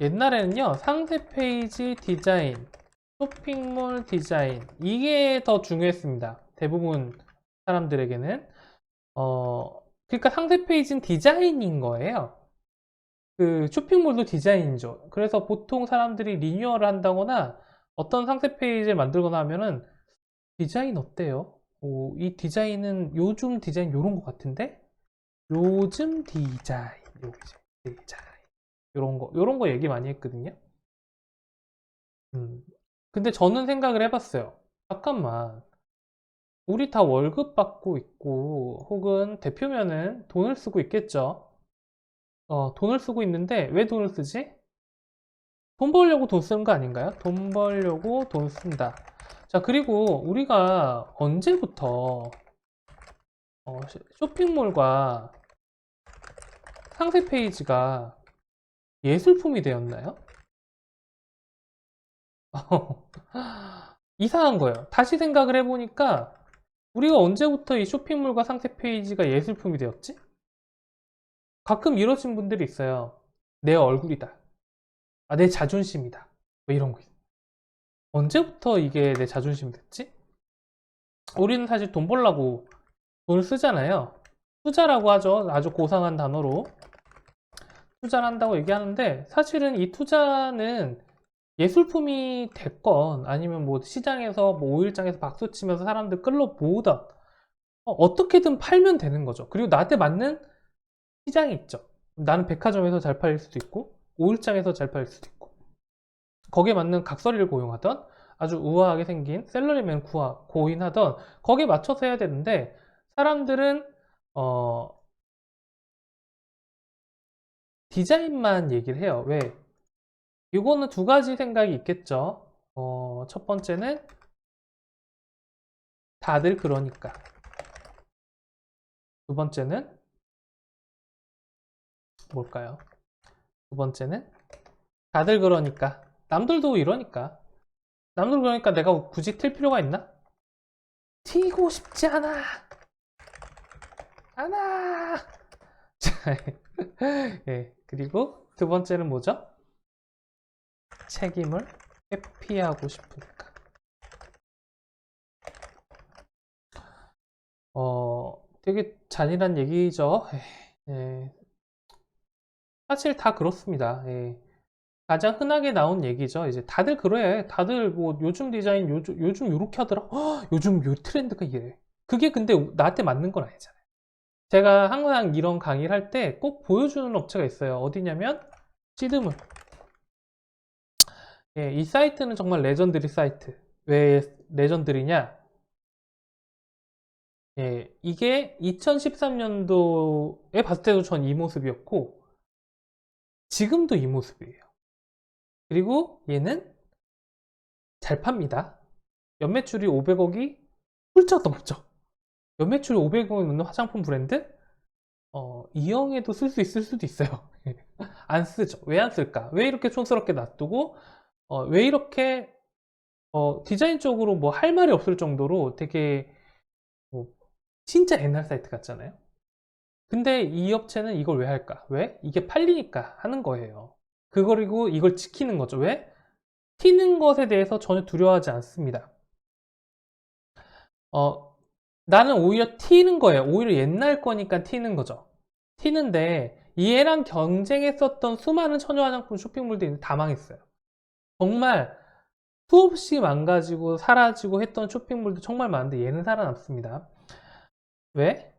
옛날에는요, 상세 페이지 디자인, 쇼핑몰 디자인, 이게 더 중요했습니다. 대부분 사람들에게는. 그러니까 상세 페이지는 디자인인 거예요. 그 쇼핑몰도 디자인이죠. 그래서 보통 사람들이 리뉴얼을 한다거나 어떤 상세 페이지를 만들거나 하면은 디자인 어때요? 이 디자인은 요즘 디자인 요런 것 같은데? 요즘 디자인, 요즘 디자인. 요런 거 얘기 많이 했거든요. 음. 근데 저는 생각을 해봤어요. 잠깐만. 우리 다 월급 받고 있고, 혹은 대표면은 돈을 쓰고 있겠죠. 돈을 쓰고 있는데, 왜 돈을 쓰지? 돈 벌려고 돈 쓰는 거 아닌가요? 돈 벌려고 돈 쓴다. 자, 그리고 우리가 언제부터 쇼핑몰과 상세 페이지가 예술품이 되었나요? 이상한 거예요. 다시 생각을 해보니까 우리가 언제부터 이 쇼핑몰과 상세 페이지가 예술품이 되었지? 가끔 이러신 분들이 있어요. 내 얼굴이다. 아, 내 자존심이다. 뭐 이런 거 있어요. 언제부터 이게 내 자존심이 됐지? 우리는 사실 돈 벌려고 돈을 쓰잖아요. 투자라고 하죠. 아주 고상한 단어로. 투자를 한다고 얘기하는데 사실은 이 투자는 예술품이 됐건 아니면 뭐 시장에서 뭐 오일장에서 박수 치면서 사람들 끌러 모으던 어떻게든 팔면 되는 거죠. 그리고 나한테 맞는 시장이 있죠. 나는 백화점에서 잘 팔릴 수도 있고 오일장에서 잘 팔릴 수도 있고 거기에 맞는 각설이를 고용하던 아주 우아하게 생긴 셀러리맨 고인하던 거기에 맞춰서 해야 되는데 사람들은 디자인만 얘기를 해요. 왜? 이거는 두 가지 생각이 있겠죠. 첫 번째는 다들 그러니까. 두 번째는 뭘까요? 두 번째는 다들 그러니까. 남들도 이러니까. 남들 그러니까 내가 굳이 튈 필요가 있나? 튀고 싶지 않아. 않아. 자, 예. 그리고 두 번째는 뭐죠? 책임을 회피하고 싶으니까. 되게 잔인한 얘기죠. 예. 사실 다 그렇습니다. 예. 가장 흔하게 나온 얘기죠. 이제 다들 그래. 다들 뭐 요즘 디자인 요즘 요렇게 하더라. 요즘 요 트렌드가 이래. 그게 근데 나한테 맞는 건 아니잖아요. 제가 항상 이런 강의를 할 때 꼭 보여주는 업체가 있어요. 어디냐면 시드물. 예, 이 사이트는 정말 레전드리 사이트. 왜 레전드리냐? 예, 이게 2013년도에 봤을 때도 전 이 모습이었고 지금도 이 모습이에요. 그리고 얘는 잘 팝니다. 연매출이 500억이 훌쩍 넘죠. 연매출이 500억이 넘는 화장품 브랜드? 이영에도 쓸 수 있을 수도 있어요. 안 쓰죠. 왜 안 쓸까? 왜 이렇게 촌스럽게 놔두고, 왜 이렇게, 디자인적으로 뭐 할 말이 없을 정도로 되게, 뭐, 진짜 옛날 사이트 같잖아요. 근데 이 업체는 이걸 왜 할까? 왜? 이게 팔리니까 하는 거예요. 그리고 이걸 지키는 거죠. 왜? 튀는 것에 대해서 전혀 두려워하지 않습니다. 어, 나는 오히려 튀는 거예요. 오히려 옛날 거니까 튀는 거죠. 튀는데 얘랑 경쟁했었던 수많은 처녀 화장품 쇼핑몰들이 다 망했어요. 정말 수없이 망가지고 사라지고 했던 쇼핑몰도 정말 많은데 얘는 살아남습니다. 왜?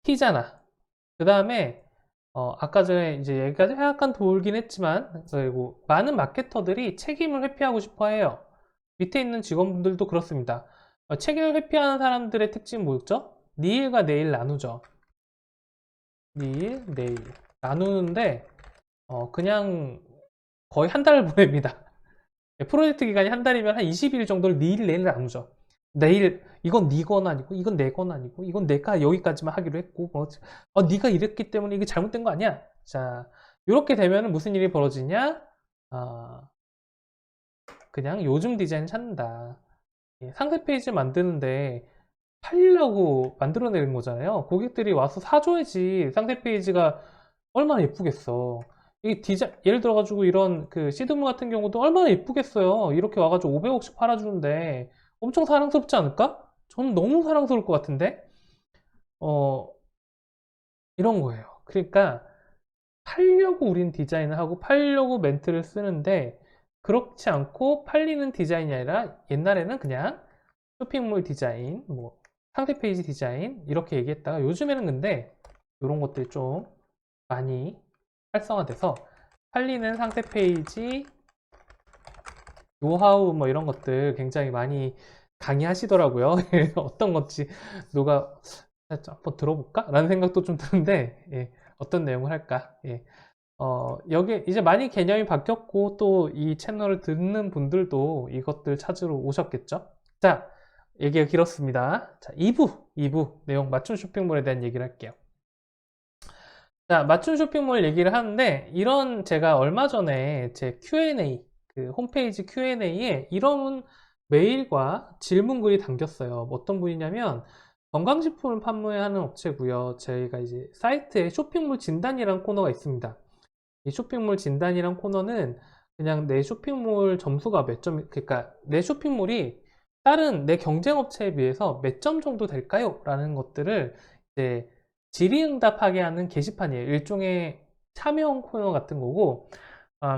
튀잖아. 그 다음에 아까 전에 이제 얘기가 약간 돌긴 했지만 그리고 많은 마케터들이 책임을 회피하고 싶어 해요. 밑에 있는 직원분들도 그렇습니다. 책임을 회피하는 사람들의 특징은 뭐였죠? 니 일과 내일 나누죠. 니 일, 내일 나누는데 그냥 거의 한 달을 보냅니다. 프로젝트 기간이 한 달이면 한 20일 정도를 니 일, 내일 나누죠. 내일 이건 네 건 아니고 이건 내 건 아니고 이건 내가 여기까지만 하기로 했고 네가 이랬기 때문에 이게 잘못된 거 아니야. 자, 이렇게 되면 무슨 일이 벌어지냐? 그냥 요즘 디자인 찾는다. 상세 페이지 만드는데 팔리려고 만들어내는 거잖아요. 고객들이 와서 사줘야지 상세 페이지가 얼마나 예쁘겠어. 이 예를 들어가지고 이런 그 시드물 같은 경우도 얼마나 예쁘겠어요. 이렇게 와가지고 500억씩 팔아주는데 엄청 사랑스럽지 않을까? 저는 너무 사랑스러울 것 같은데? 어, 이런 거예요. 그러니까 팔려고 우린 디자인을 하고 팔려고 멘트를 쓰는데 그렇지 않고 팔리는 디자인이 아니라 옛날에는 그냥 쇼핑몰 디자인, 뭐 상세 페이지 디자인 이렇게 얘기했다가 요즘에는 근데 이런 것들이 좀 많이 활성화돼서 팔리는 상세 페이지 노하우 뭐 이런 것들 굉장히 많이 강의하시더라고요. 어떤 건지 누가 한번 들어볼까? 라는 생각도 좀 드는데 예, 어떤 내용을 할까? 예. 여기 이제 많이 개념이 바뀌었고 또 이 채널을 듣는 분들도 이것들 찾으러 오셨겠죠? 자, 얘기가 길었습니다. 자, 2부 내용 맞춤 쇼핑몰에 대한 얘기를 할게요. 자, 맞춤 쇼핑몰 얘기를 하는데 이런 제가 얼마 전에 제 Q&A 그 홈페이지 Q&A에 이런 메일과 질문글이 담겼어요. 어떤 분이냐면 건강식품을 판매하는 업체고요. 저희가 이제 사이트에 쇼핑몰 진단이라는 코너가 있습니다. 이 쇼핑몰 진단이란 코너는 그냥 내 쇼핑몰 점수가 몇 점, 그러니까 내 쇼핑몰이 다른 내 경쟁업체에 비해서 몇 점 정도 될까요? 라는 것들을 이제 질의응답하게 하는 게시판이에요. 일종의 참여형 코너 같은 거고,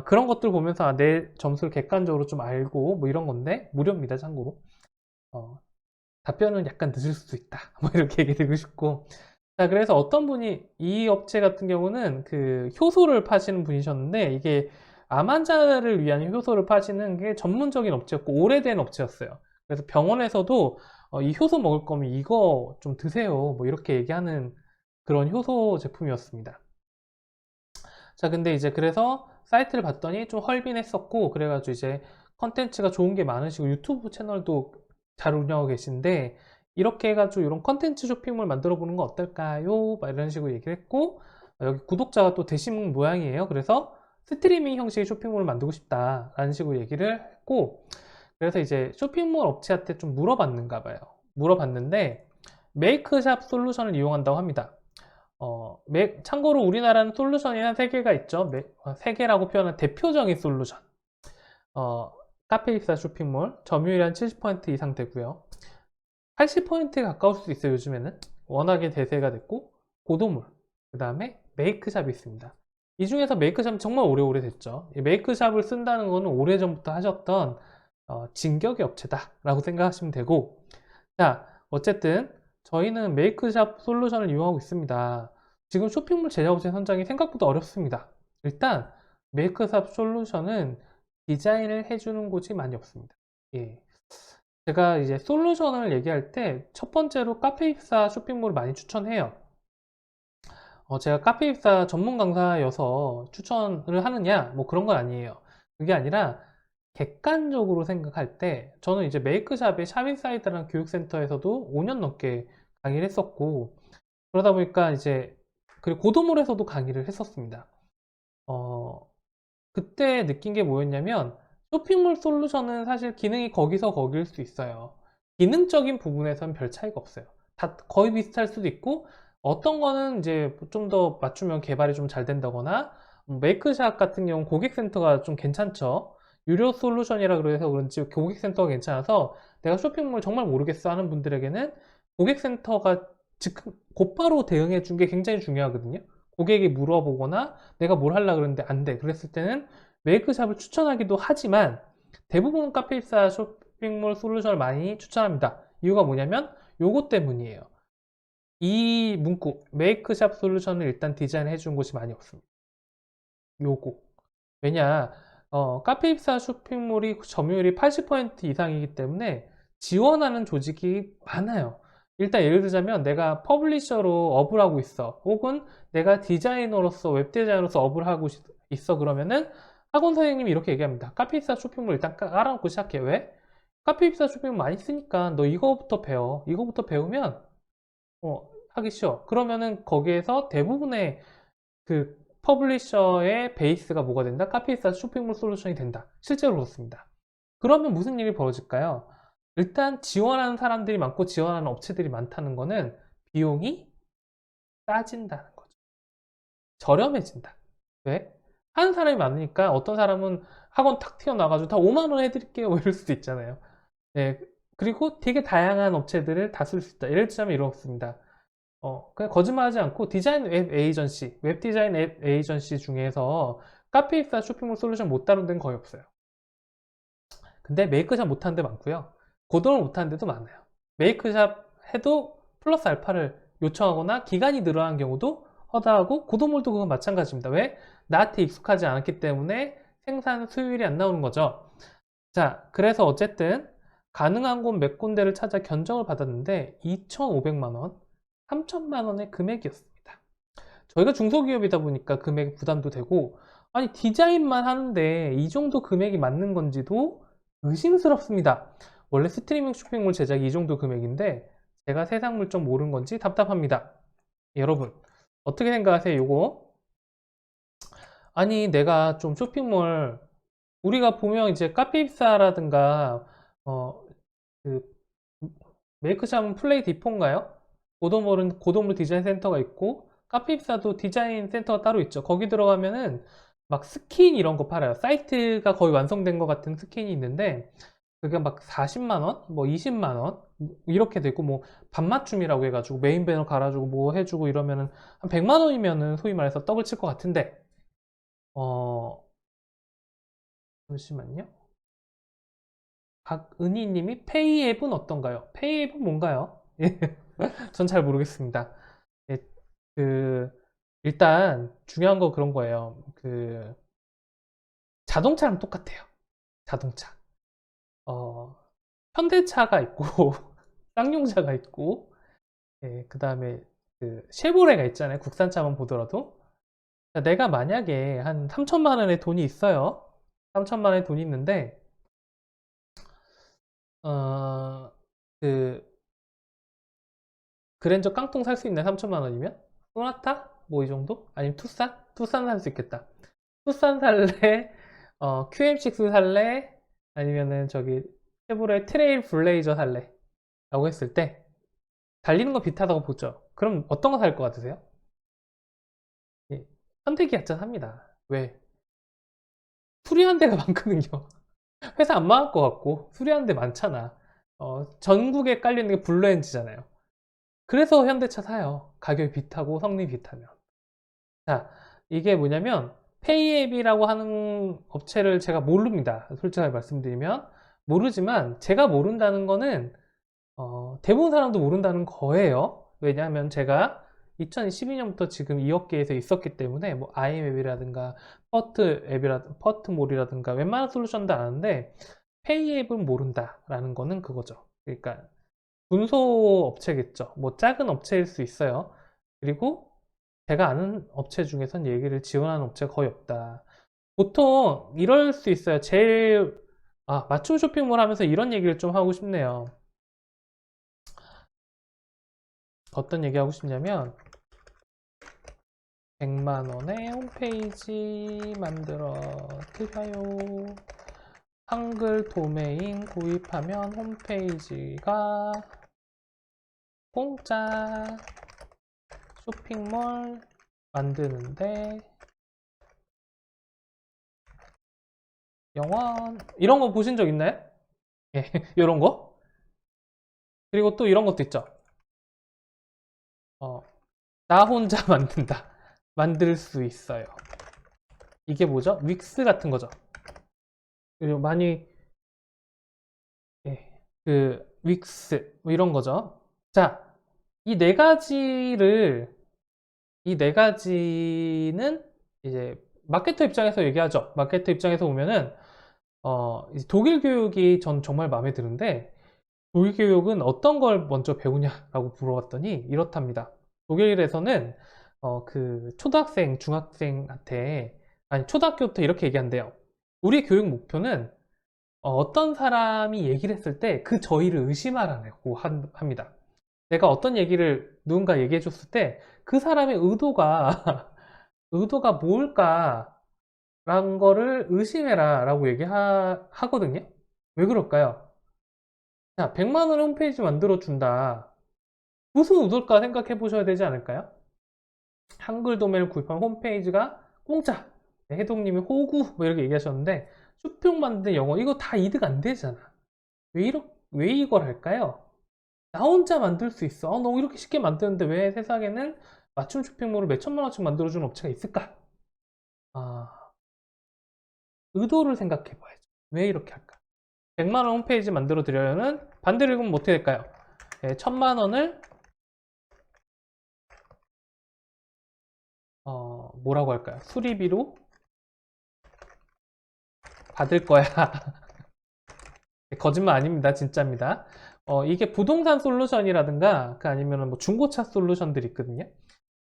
그런 것들 보면서 내 점수를 객관적으로 좀 알고 뭐 이런 건데, 무료입니다, 참고로. 답변은 약간 늦을 수도 있다. 뭐 이렇게 얘기 드리고 싶고. 자, 그래서 어떤 분이 이 업체 같은 경우는 그 효소를 파시는 분이셨는데 이게 암 환자를 위한 효소를 파시는 게 전문적인 업체였고 오래된 업체였어요. 그래서 병원에서도 이 효소 먹을 거면 이거 좀 드세요. 뭐 이렇게 얘기하는 그런 효소 제품이었습니다. 자, 근데 이제 그래서 사이트를 봤더니 좀 헐빈했었고 그래가지고 이제 컨텐츠가 좋은 게 많으시고 유튜브 채널도 잘 운영하고 계신데 이렇게 해가지고 이런 컨텐츠 쇼핑몰 만들어 보는 거 어떨까요? 막 이런 식으로 얘기를 했고 여기 구독자가 또 되신 모양이에요. 그래서 스트리밍 형식의 쇼핑몰을 만들고 싶다라는 식으로 얘기를 했고 그래서 이제 쇼핑몰 업체한테 좀 물어봤는가 봐요. 물어봤는데 메이크샵 솔루션을 이용한다고 합니다. 참고로 우리나라는 솔루션이 한 3개가 있죠. 3개라고 표현한 대표적인 솔루션. 카페24 쇼핑몰, 점유율이 한 70% 이상 되고요. 80%에 가까울 수도 있어요, 요즘에는. 워낙에 대세가 됐고, 고도물, 그 다음에 메이크샵이 있습니다. 이 중에서 메이크샵이 정말 오래오래 됐죠. 이 메이크샵을 쓴다는 거는 오래전부터 하셨던 진격의 업체다라고 생각하시면 되고, 자, 어쨌든 저희는 메이크샵 솔루션을 이용하고 있습니다. 지금 쇼핑몰 제작업체 선정이 생각보다 어렵습니다. 일단 메이크샵 솔루션은 디자인을 해주는 곳이 많이 없습니다. 예. 제가 이제 솔루션을 얘기할 때 첫 번째로 카페24 쇼핑몰을 많이 추천해요. 제가 카페24 전문 강사여서 추천을 하느냐 뭐 그런 건 아니에요. 그게 아니라 객관적으로 생각할 때 저는 이제 메이크샵의 샵인사이드라는 교육센터에서도 5년 넘게 강의를 했었고 그러다 보니까 이제 그리고 고도몰에서도 강의를 했었습니다. 그때 느낀 게 뭐였냐면 쇼핑몰 솔루션은 사실 기능이 거기서 거길 수 있어요. 기능적인 부분에선 별 차이가 없어요. 다 거의 비슷할 수도 있고 어떤 거는 이제 좀 더 맞춤형 개발이 좀 잘 된다거나 메이크샵 같은 경우는 고객센터가 좀 괜찮죠. 유료 솔루션이라 그래서 그런지 고객센터가 괜찮아서 내가 쇼핑몰 정말 모르겠어 하는 분들에게는 고객센터가 즉 곧바로 대응해 준 게 굉장히 중요하거든요. 고객이 물어보거나 내가 뭘 하려고 그랬는데 안 돼. 그랬을 때는 메이크샵을 추천하기도 하지만 대부분 카페24 쇼핑몰 솔루션을 많이 추천합니다. 이유가 뭐냐면 요거 때문이에요. 이 문구 메이크샵 솔루션을 일단 디자인해 준 곳이 많이 없습니다. 요거 왜냐 카페24 쇼핑몰이 점유율이 80% 이상이기 때문에 지원하는 조직이 많아요. 일단 예를 들자면 내가 퍼블리셔로 업을 하고 있어 혹은 내가 디자이너로서 웹디자이너로서 업을 하고 있어 그러면은 학원 선생님이 이렇게 얘기합니다. 카페24 쇼핑몰 일단 깔아놓고 시작해. 왜? 카페24 쇼핑몰 많이 쓰니까 너 이거부터 배워. 이거부터 배우면 하기 쉬워. 그러면은 거기에서 대부분의 그 퍼블리셔의 베이스가 뭐가 된다? 카페24 쇼핑몰 솔루션이 된다. 실제로 그렇습니다. 그러면 무슨 일이 벌어질까요? 일단 지원하는 사람들이 많고 지원하는 업체들이 많다는 거는 비용이 싸진다는 거죠. 저렴해진다. 왜? 하는 사람이 많으니까 어떤 사람은 학원 탁 튀어나와가지고 다 5만 원 해드릴게요 뭐 이럴 수도 있잖아요. 네, 그리고 되게 다양한 업체들을 다 쓸 수 있다. 예를 들자면 이렇습니다. 그냥 거짓말하지 않고 디자인 웹 에이전시, 웹 디자인 앱 에이전시 중에서 카페입사 쇼핑몰 솔루션 못 다룬 데는 거의 없어요. 근데 메이크샵 못하는 데 많고요. 고동을 못하는 데도 많아요. 메이크샵 해도 플러스 알파를 요청하거나 기간이 늘어난 경우도 허다하고 고도몰도 그건 마찬가지입니다. 왜? 나한테 익숙하지 않았기 때문에 생산 수율이 안 나오는 거죠. 자, 그래서 어쨌든 가능한 곳 몇 군데를 찾아 견적을 받았는데 2,500만 원, 3천만 원의 금액이었습니다. 저희가 중소기업이다 보니까 금액 부담도 되고, 아니 디자인만 하는데 이 정도 금액이 맞는 건지도 의심스럽습니다. 원래 스트리밍 쇼핑몰 제작이 이 정도 금액인데 제가 세상 물정 모르는 건지 답답합니다. 여러분 어떻게 생각하세요? 요거 아니 내가 좀 쇼핑몰 우리가 보면 이제 카페입사라든가 그 메이크샵은 플레이 디포인가요? 고도몰은 고도몰 디자인 센터가 있고 카페입사도 디자인 센터가 따로 있죠. 거기 들어가면은 막 스킨 이런 거 팔아요. 사이트가 거의 완성된 것 같은 스킨이 있는데 그게 막 40만 원, 뭐 20만 원 이렇게 되고 뭐 반맞춤이라고 해가지고 메인 배너 갈아주고 뭐 해주고 이러면은 한 100만 원이면은 소위 말해서 떡을 칠 것 같은데 잠시만요. 박은희님이 페이앱은 어떤가요? 페이앱은 뭔가요? 전 잘 모르겠습니다. 예, 그 일단 중요한 거 그런 거예요. 그 자동차랑 똑같아요. 자동차. 어, 현대차가 있고 쌍용차가 있고 그 다음에 그 쉐보레가 있잖아요. 국산차만 보더라도 내가 만약에 한 3천만 원의 돈이 있어요. 3천만 원의 돈이 있는데 어, 그 그랜저 깡통 살 수 있나요? 3천만 원이면? 소나타? 뭐 이 정도? 아니면 투싼? 투싼 살 수 있겠다. 투싼 살래? QM6 살래? 아니면은 저기 쉐보레 트레일 블레이저 살래? 라고 했을 때 달리는 거 비슷하다고 보죠. 그럼 어떤 거 살 것 같으세요? 예, 선택이 얕잡합니다. 왜? 수리한 데가 많거든요. 회사 안 망할 것 같고 수리한 데 많잖아. 전국에 깔리는 게 블루엔지잖아요. 그래서 현대차 사요. 가격이 비슷하고 성능이 비슷하면. 자, 이게 뭐냐면 페이앱이라고 하는 업체를 제가 모릅니다. 솔직하게 말씀드리면 모르지만 제가 모른다는 거는 대부분 사람도 모른다는 거예요. 왜냐하면 제가 2012년부터 지금 이 업계에서 있었기 때문에 뭐 아이웹이라든가 퍼트몰이라든가 웬만한 솔루션도 아는데 페이앱은 모른다라는 거는 그거죠. 그러니까 군소 업체겠죠. 뭐 작은 업체일 수 있어요. 그리고 제가 아는 업체 중에선 얘기를 지원하는 업체가 거의 없다. 보통 이럴 수 있어요. 맞춤 쇼핑몰 하면서 이런 얘기를 좀 하고 싶네요. 어떤 얘기 하고 싶냐면 100만 원에 홈페이지 만들어 드려요. 한글 도메인 구입하면 홈페이지가 공짜. 쇼핑몰 만드는데 영원 이런 거 보신 적 있나요? 예, 이런 거. 그리고 또 이런 것도 있죠. 나 혼자 만든다. 만들 수 있어요. 이게 뭐죠? 윅스 같은 거죠. 그리고 많이 그 윅스 뭐 이런 거죠. 자, 이 네 가지를 이 네 가지는 이제 마케터 입장에서 얘기하죠. 마케터 입장에서 보면은 이제 독일 교육이 전 정말 마음에 드는데 독일 교육은 어떤 걸 먼저 배우냐라고 물어봤더니 이렇답니다. 독일에서는 그 초등학생, 중학생한테 아니 초등학교부터 이렇게 얘기한대요. 우리 교육 목표는 어떤 사람이 얘기를 했을 때 그 저희를 의심하라고 합니다. 내가 어떤 얘기를 누군가 얘기해 줬을 때 그 사람의 의도가 의도가 뭘까라는 거를 의심해라 라고 얘기하거든요. 왜 그럴까요? 자, 100만 원 홈페이지 만들어 준다. 무슨 의도일까 생각해 보셔야 되지 않을까요? 한글 도메인을 구입한 홈페이지가 공짜. 해동님이 호구 뭐 이렇게 얘기하셨는데 쇼핑 만드는 영어 이거 다 이득 안 되잖아. 왜 이걸 할까요? 나 혼자 만들 수 있어. 너 이렇게 쉽게 만드는데 왜 세상에는 맞춤 쇼핑몰을 몇 천만 원씩 만들어주는 업체가 있을까? 아, 의도를 생각해 봐야죠. 왜 이렇게 할까? 100만 원 홈페이지 만들어 드려요는 반대로 읽으면 어떻게 될까요? 1000만 원을 뭐라고 할까요? 수리비로 받을 거야. 거짓말 아닙니다. 진짜입니다. 이게 부동산 솔루션이라든가 아니면 뭐 중고차 솔루션들이 있거든요.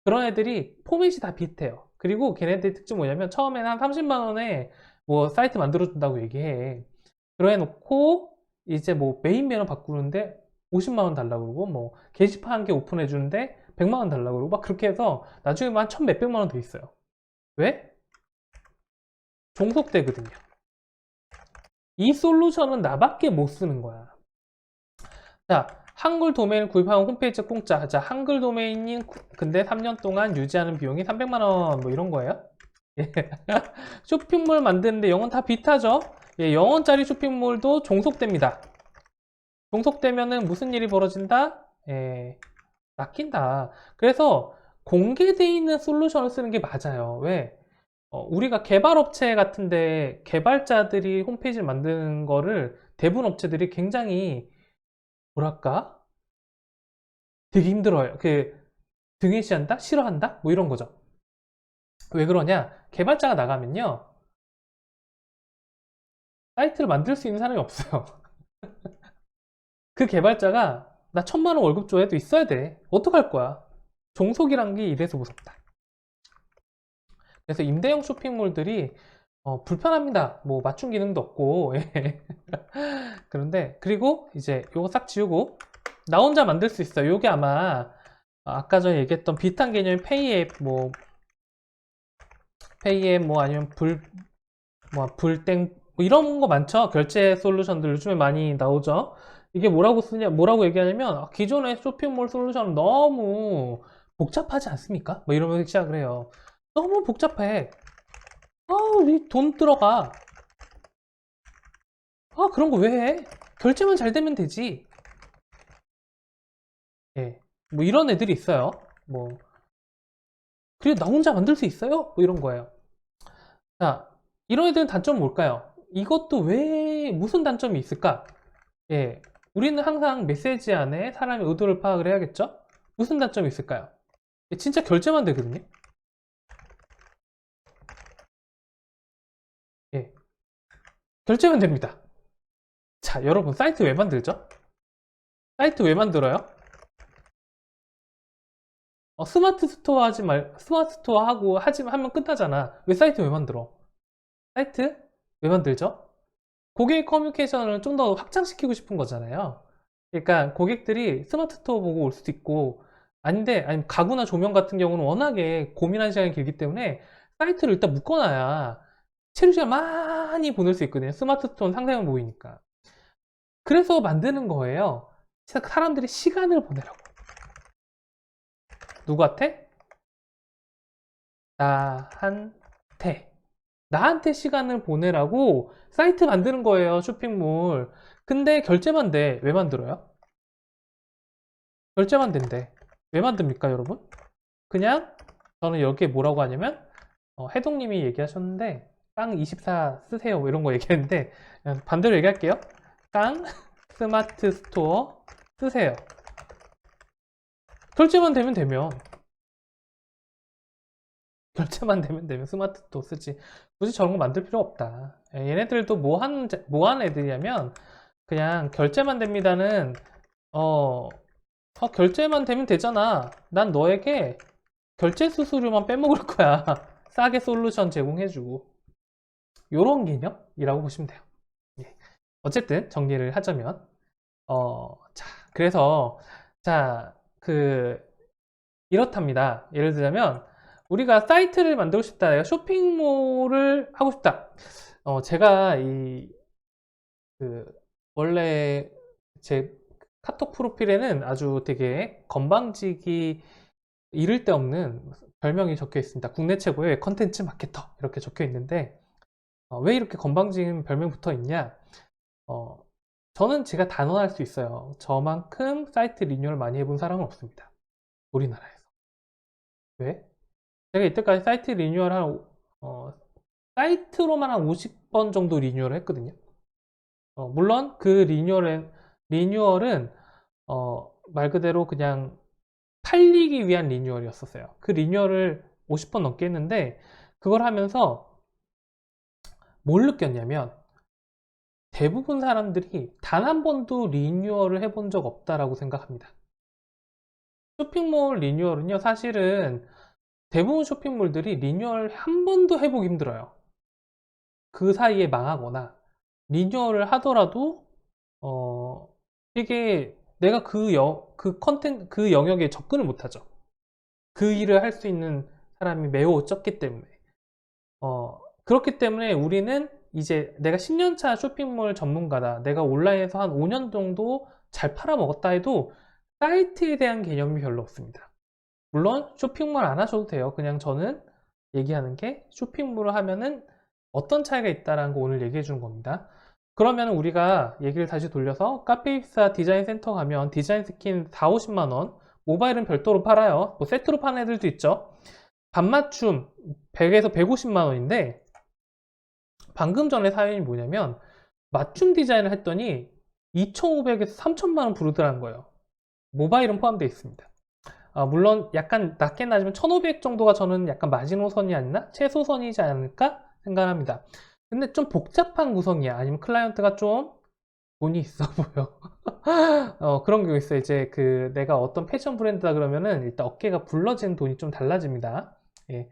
그런 애들이 포맷이 다 비슷해요. 그리고 걔네들 특징 뭐냐면 처음에는 한 30만 원에 뭐 사이트 만들어준다고 얘기해. 그래 놓고 이제 뭐 메인 매너 바꾸는데 50만 원 달라고 그러고 뭐 게시판 한 개 오픈해 주는데 100만 원 달라고 그러고 막 그렇게 해서 나중에 한 천 몇백만 원 돼 있어요. 왜? 종속되거든요. 이 솔루션은 나밖에 못 쓰는 거야. 자, 한글 도메인 구입하면 홈페이지 공짜. 자, 한글 도메인인 근데 3년 동안 유지하는 비용이 300만 원 뭐 이런 거예요. 예. 쇼핑몰 만드는데 영어는 다 비슷하죠. 예, 영어짜리 쇼핑몰도 종속됩니다. 종속되면은 무슨 일이 벌어진다? 예, 낚인다. 그래서 공개되어 있는 솔루션을 쓰는 게 맞아요. 왜? 우리가 개발업체 같은데 개발자들이 홈페이지를 만드는 거를 대부분 업체들이 굉장히 뭐랄까? 되게 힘들어요. 등해시한다? 싫어한다? 뭐 이런 거죠. 왜 그러냐? 개발자가 나가면요. 사이트를 만들 수 있는 사람이 없어요. 그 개발자가 나 1000만 원 월급 줘 해도 있어야 돼. 어떡할 거야? 종속이란 게 이래서 무섭다. 그래서 임대형 쇼핑몰들이 불편합니다. 뭐 맞춤 기능도 없고 예. 그런데 그리고 이제 요거 싹 지우고 나 혼자 만들 수 있어요. 요게 아마 아까 전에 얘기했던 비슷한 개념의 페이앱 뭐 아니면 불땡 뭐 이런 거 많죠. 결제 솔루션들 요즘에 많이 나오죠. 이게 뭐라고 얘기하냐면 기존의 쇼핑몰 솔루션은 너무 복잡하지 않습니까? 뭐 이러면서 시작을 해요. 너무 복잡해. 돈 들어가. 그런 거 왜 해? 결제만 잘 되면 되지. 예. 뭐 이런 애들이 있어요. 뭐, 그래, 나 혼자 만들 수 있어요? 뭐 이런 거예요. 자, 이런 애들은 단점은 뭘까요? 이것도 무슨 단점이 있을까? 예. 우리는 항상 메시지 안에 사람의 의도를 파악을 해야겠죠? 무슨 단점이 있을까요? 예, 진짜 결제만 되거든요. 예. 결제만 됩니다. 자, 여러분, 사이트 왜 만들죠? 사이트 왜 만들어요? 스마트 스토어 하면 끝나잖아. 왜 사이트 왜 만들어? 사이트 왜 만들죠? 고객 커뮤니케이션을 좀 더 확장시키고 싶은 거잖아요. 그러니까 고객들이 스마트 스토어 보고 올 수도 있고, 아니면 가구나 조명 같은 경우는 워낙에 고민하는 시간이 길기 때문에 사이트를 일단 묶어놔야 체류 시간 많이 보낼 수 있거든요. 스마트 스토어는 상세만 보이니까. 그래서 만드는 거예요. 사람들이 시간을 보내라고. 누구한테? 나한테. 나한테 시간을 보내라고 사이트 만드는 거예요, 쇼핑몰. 근데 결제만 돼. 왜 만들어요? 결제만 된대. 왜 만듭니까, 여러분? 그냥 저는 여기에 뭐라고 하냐면 해동님이 얘기하셨는데 깡24 쓰세요 뭐 이런 거 얘기했는데 반대로 얘기할게요. 깡 스마트 스토어 쓰세요. 결제만 되면 스마트 스토어 쓰지. 굳이 저런 거 만들 필요 없다. 얘네들도 뭐 하는 애들이냐면 그냥 결제만 됩니다는 결제만 되면 되잖아. 난 너에게 결제 수수료만 빼먹을 거야. 싸게 솔루션 제공해주고. 요런 개념이라고 보시면 돼요. 예. 어쨌든 정리를 하자면, 자, 그래서, 자, 이렇답니다. 예를 들자면, 우리가 사이트를 만들고 싶다. 내가 쇼핑몰을 하고 싶다. 제가 그, 원래 제 카톡 프로필에는 아주 되게 건방지기 이를 데 없는 별명이 적혀 있습니다. 국내 최고의 컨텐츠 마케터 이렇게 적혀 있는데 왜 이렇게 건방진 별명 붙어 있냐? 저는 제가 단언할 수 있어요. 저만큼 사이트 리뉴얼 많이 해본 사람은 없습니다. 우리나라에서. 왜? 제가 이때까지 사이트 리뉴얼 사이트로만 한 50번 정도 리뉴얼을 했거든요. 물론 그 리뉴얼은 말 그대로 그냥 팔리기 위한 리뉴얼이었었어요. 그 리뉴얼을 50번 넘게 했는데 그걸 하면서 뭘 느꼈냐면 대부분 사람들이 단 한 번도 리뉴얼을 해본 적 없다라고 생각합니다. 쇼핑몰 리뉴얼은요, 사실은 대부분 쇼핑몰들이 리뉴얼 한 번도 해보기 힘들어요. 그 사이에 망하거나 리뉴얼을 하더라도 되게 내가 그 영역에 접근을 못하죠. 그 일을 할 수 있는 사람이 매우 적기 때문에 그렇기 때문에 우리는 이제 내가 10년차 쇼핑몰 전문가다, 내가 온라인에서 한 5년 정도 잘 팔아먹었다 해도 사이트에 대한 개념이 별로 없습니다. 물론 쇼핑몰 안 하셔도 돼요. 그냥 저는 얘기하는 게 쇼핑몰을 하면은 어떤 차이가 있다라는 거 오늘 얘기해 주는 겁니다. 그러면 우리가 얘기를 다시 돌려서 카페입사 디자인 센터 가면 디자인 스킨 4, 50만 원, 모바일은 별도로 팔아요. 뭐 세트로 파는 애들도 있죠. 반맞춤 100에서 150만 원인데 방금 전에 사연이 뭐냐면 맞춤 디자인을 했더니 2,500에서 3,000만 원 부르더라는 거예요. 모바일은 포함되어 있습니다. 물론 약간 낮게 낮으면 1,500 정도가 저는 약간 마지노선이 아니나 최소선이지 않을까 생각합니다. 근데 좀 복잡한 구성이야. 아니면 클라이언트가 좀 돈이 있어 보여. 그런 경우 있어요. 이제 내가 어떤 패션 브랜드다 그러면은 일단 어깨가 굴러지는 돈이 좀 달라집니다. 예.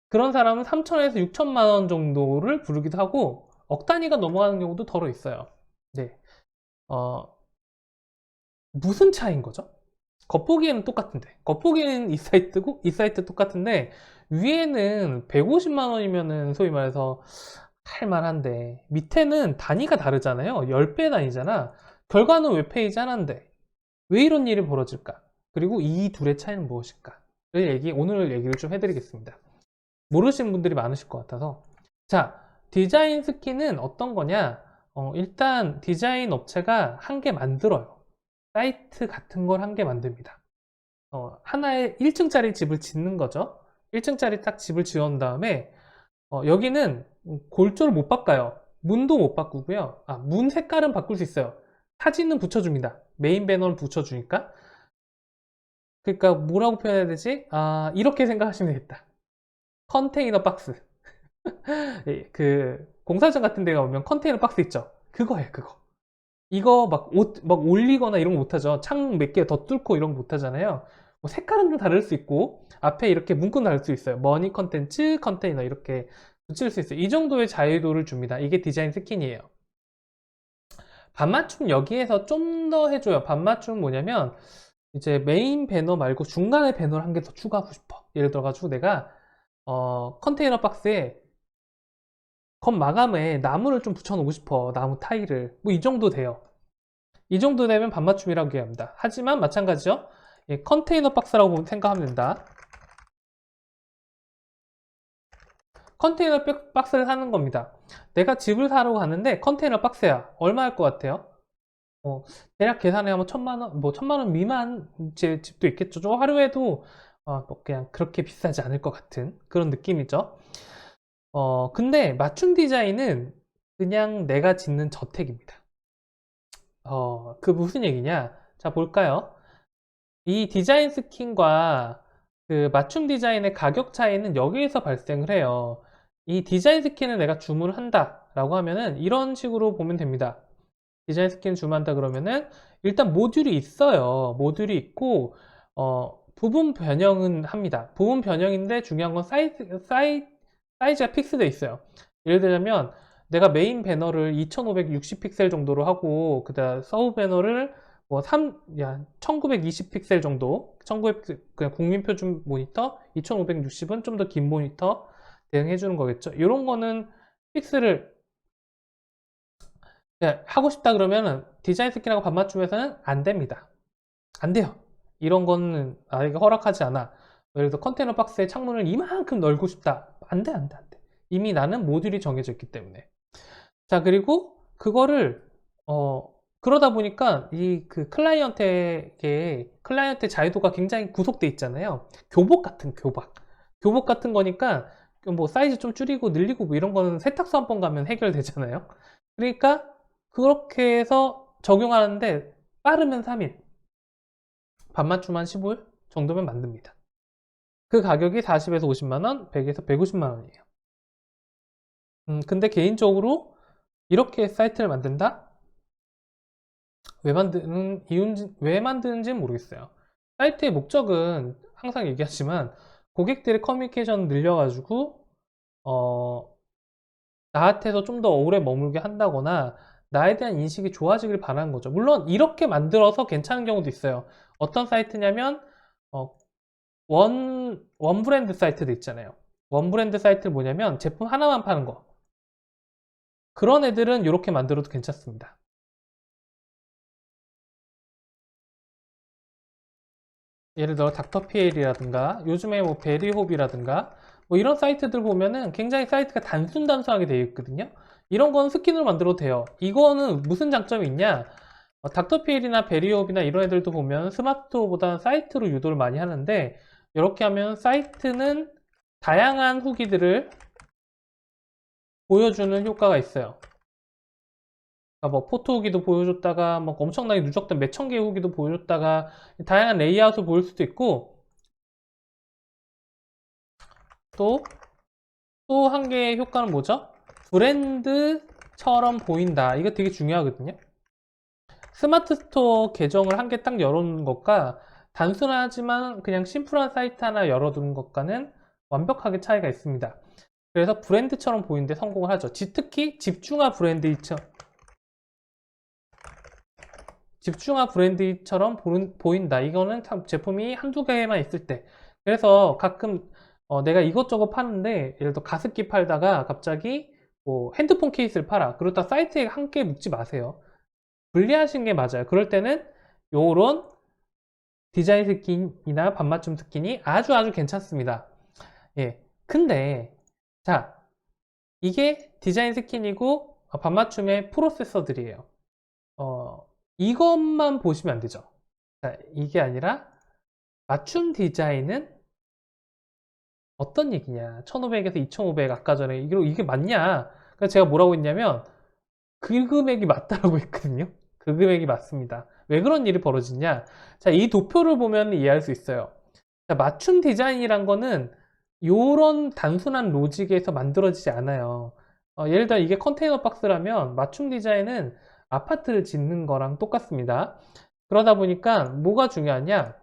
그런 사람은 3천에서 6천만 원 정도를 부르기도 하고 억 단위가 넘어가는 경우도 더러 있어요. 네. 무슨 차이인 거죠? 겉보기에는 똑같은데, 겉보기에는 이 사이트 똑같은데 위에는 150만 원이면은 소위 말해서 할만한데 밑에는 단위가 다르잖아요. 10배 단위잖아. 결과는 웹페이지 하나인데 왜 이런 일이 벌어질까? 그리고 이 둘의 차이는 무엇일까? 오늘 얘기를 좀 해드리겠습니다. 모르시는 분들이 많으실 것 같아서. 자, 디자인 스킨은 어떤 거냐? 일단 디자인 업체가 한 개 만들어요. 사이트 같은 걸 한 개 만듭니다. 하나의 1층짜리 집을 짓는 거죠. 1층짜리 딱 집을 지은 다음에 여기는 골조를 못 바꿔요. 문도 못 바꾸고요. 문 색깔은 바꿀 수 있어요. 사진은 붙여줍니다. 메인 배너를 붙여주니까. 그러니까 뭐라고 표현해야 되지? 이렇게 생각하시면 되겠다. 컨테이너 박스. 공사장 같은 데 가보면 컨테이너 박스 있죠? 그거예요, 그거. 이거 막 올리거나 이런 거 못하죠. 창 몇 개 더 뚫고 이런 거 못하잖아요. 뭐 색깔은 좀 다를 수 있고, 앞에 이렇게 문구 달을 수 있어요. 머니 컨텐츠, 컨테이너 이렇게 붙일 수 있어요. 이 정도의 자유도를 줍니다. 이게 디자인 스킨이에요. 반맞춤 여기에서 좀 더 해줘요. 반맞춤은 뭐냐면, 이제 메인 배너 말고 중간에 배너를 한 개 더 추가하고 싶어. 예를 들어가지고 내가, 컨테이너 박스에 겉 마감에 나무를 좀 붙여놓고 싶어. 나무 타일을. 뭐 이 정도 돼요. 이 정도 되면 반맞춤이라고 얘기합니다. 하지만 마찬가지죠. 컨테이너 박스라고 생각하면 된다. 컨테이너 박스를 사는 겁니다. 내가 집을 사러 가는데 컨테이너 박스야. 얼마 할 것 같아요? 대략 계산해보면 1,000만 원, 뭐 1,000만 원 미만 집도 있겠죠. 하루에도 뭐 그냥 그렇게 비싸지 않을 것 같은 그런 느낌이죠. 근데 맞춤 디자인은 그냥 내가 짓는 저택입니다. 그 무슨 얘기냐? 자, 볼까요? 이 디자인 스킨과 그 맞춤 디자인의 가격 차이는 여기에서 발생을 해요. 이 디자인 스킨을 내가 주문을 한다 라고 하면은 이런 식으로 보면 됩니다. 디자인 스킨 주문한다 그러면은 일단 모듈이 있어요. 모듈이 있고 부분 변형은 합니다. 부분 변형인데 중요한 건 사이즈가 픽스되어 있어요. 예를 들자면 내가 메인 배너를 2560 픽셀 정도로 하고 그다음 서브 배너를 1920 픽셀 정도, 1900 그냥 국민표준 모니터, 2560은 좀 더 긴 모니터 대응해 주는 거겠죠. 이런 거는 픽스를 하고 싶다 그러면 디자인 스킨하고 반맞춤에서는 안 됩니다. 안 돼요. 이런 거는 이거 허락하지 않아. 예를 들어 컨테이너 박스에 창문을 이만큼 넓고 싶다. 안 돼, 안 돼, 안 돼. 이미 나는 모듈이 정해져 있기 때문에. 자, 그리고 그거를 그러다 보니까 이 그 클라이언트 자유도가 굉장히 구속돼 있잖아요. 교복 같은 거니까 뭐 사이즈 좀 줄이고 늘리고 뭐 이런 거는 세탁소 한 번 가면 해결되잖아요. 그러니까 그렇게 해서 적용하는데 빠르면 3일, 반맞춤 한 15일 정도면 만듭니다. 그 가격이 40에서 50만 원, 100에서 150만 원이에요. 근데 개인적으로 이렇게 사이트를 만든다? 왜 만드는지는 모르겠어요. 사이트의 목적은 항상 얘기하지만 고객들의 커뮤니케이션을 늘려가지고 나한테서 좀 더 오래 머물게 한다거나 나에 대한 인식이 좋아지길 바라는 거죠. 물론 이렇게 만들어서 괜찮은 경우도 있어요. 어떤 사이트냐면 어, 원 브랜드 사이트도 있잖아요. 원 브랜드 사이트는 뭐냐면 제품 하나만 파는 거. 그런 애들은 이렇게 만들어도 괜찮습니다. 예를 들어 닥터피엘이라든가 요즘에 뭐 베리홉이라든가 뭐 이런 사이트들 보면은 굉장히 사이트가 단순하게 되어 있거든요. 이런 건 스킨으로 만들어도 돼요. 이거는 무슨 장점이 있냐? 닥터피엘이나 베리홉이나 이런 애들도 보면 스마트보다는 사이트로 유도를 많이 하는데 이렇게 하면 사이트는 다양한 후기들을 보여주는 효과가 있어요. 그러니까 뭐 포토 후기도 보여줬다가 뭐 엄청나게 누적된 몇천 개의 후기도 보여줬다가 다양한 레이아웃을 보일 수도 있고 또 한 개의 효과는 뭐죠? 브랜드처럼 보인다. 이거 되게 중요하거든요. 스마트 스토어 계정을 한 개 딱 열어놓는 것과 단순하지만 그냥 심플한 사이트 하나 열어두는 것과는 완벽하게 차이가 있습니다. 그래서 브랜드처럼 보이는데 성공을 하죠. 특히 집중화 브랜드처럼 보인다. 이거는 참 제품이 한두 개만 있을 때. 그래서 가끔 내가 이것저것 파는데 예를 들어 가습기 팔다가 갑자기 뭐 핸드폰 케이스를 팔아. 그러다 사이트에 함께 묶지 마세요. 분리하시는 게 맞아요. 그럴 때는 요런 디자인 스킨이나 반맞춤 스킨이 아주 괜찮습니다. 예. 근데 자, 이게 디자인 스킨이고 반맞춤의 프로세서들이에요. 이것만 보시면 안 되죠. 자, 이게 아니라 맞춤 디자인은 어떤 얘기냐? 1500에서 2500 아까 전에 이게 맞냐? 그래서 제가 뭐라고 했냐면 그 금액이 맞다라고 했거든요. 그 금액이 맞습니다. 왜 그런 일이 벌어지냐? 자, 이 도표를 보면 이해할 수 있어요. 자, 맞춤 디자인이란 거는 요런 단순한 로직에서 만들어지지 않아요. 예를 들어 이게 컨테이너 박스라면 맞춤 디자인은 아파트를 짓는 거랑 똑같습니다. 그러다 보니까 뭐가 중요하냐?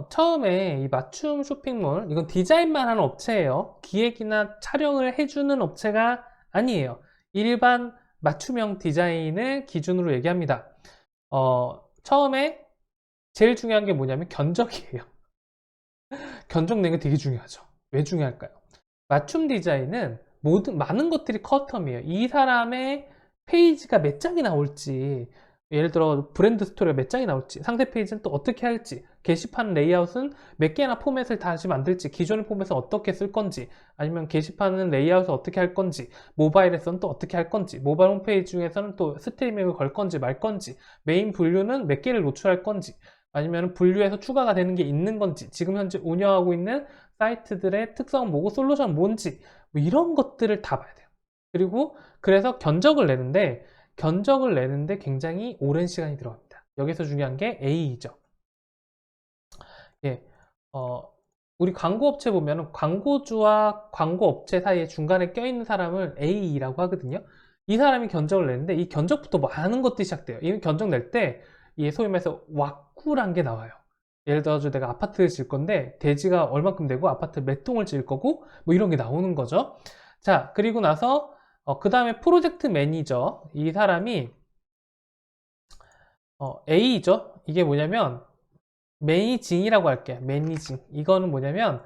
처음에 이 맞춤 쇼핑몰, 이건 디자인만 하는 업체예요. 기획이나 촬영을 해주는 업체가 아니에요. 일반 맞춤형 디자인을 기준으로 얘기합니다. 처음에 제일 중요한 게 뭐냐면 견적이에요. 견적 내는 게 되게 중요하죠. 왜 중요할까요? 맞춤 디자인은 많은 것들이 커스텀이에요. 이 사람의 페이지가 몇 장이 나올지, 예를 들어 브랜드 스토리가 몇 장이 나올지, 상세 페이지는 또 어떻게 할지, 게시판 레이아웃은 몇 개나 포맷을 다시 만들지, 기존의 포맷을 어떻게 쓸 건지, 아니면 게시판은 레이아웃을 어떻게 할 건지, 모바일에서는 또 어떻게 할 건지, 모바일 홈페이지 중에서는 또 스트리밍을 걸 건지 말 건지, 메인 분류는 몇 개를 노출할 건지, 아니면 분류해서 추가가 되는 게 있는 건지, 지금 현재 운영하고 있는 사이트들의 특성은 뭐고 솔루션은 뭔지, 뭐 이런 것들을 다 봐야 돼요. 그리고 그래서 견적을 내는데 굉장히 오랜 시간이 들어갑니다. 여기서 중요한 게 A이죠. 예, 우리 광고업체 보면 광고주와 광고업체 사이에 중간에 껴있는 사람을 A라고 하거든요. 이 사람이 견적을 내는데 이 견적부터 많은 것들이 시작돼요. 이 견적 낼 때 소위 말해서 왁구란 게 나와요. 예를 들어서 내가 아파트를 질 건데 대지가 얼마큼 되고 아파트 몇 동을 질 거고 뭐 이런 게 나오는 거죠. 자, 그리고 나서 그 다음에 프로젝트 매니저, 이 사람이 A죠. 이게 뭐냐면 매니징이라고 할게요. 매니징. 이거는 뭐냐면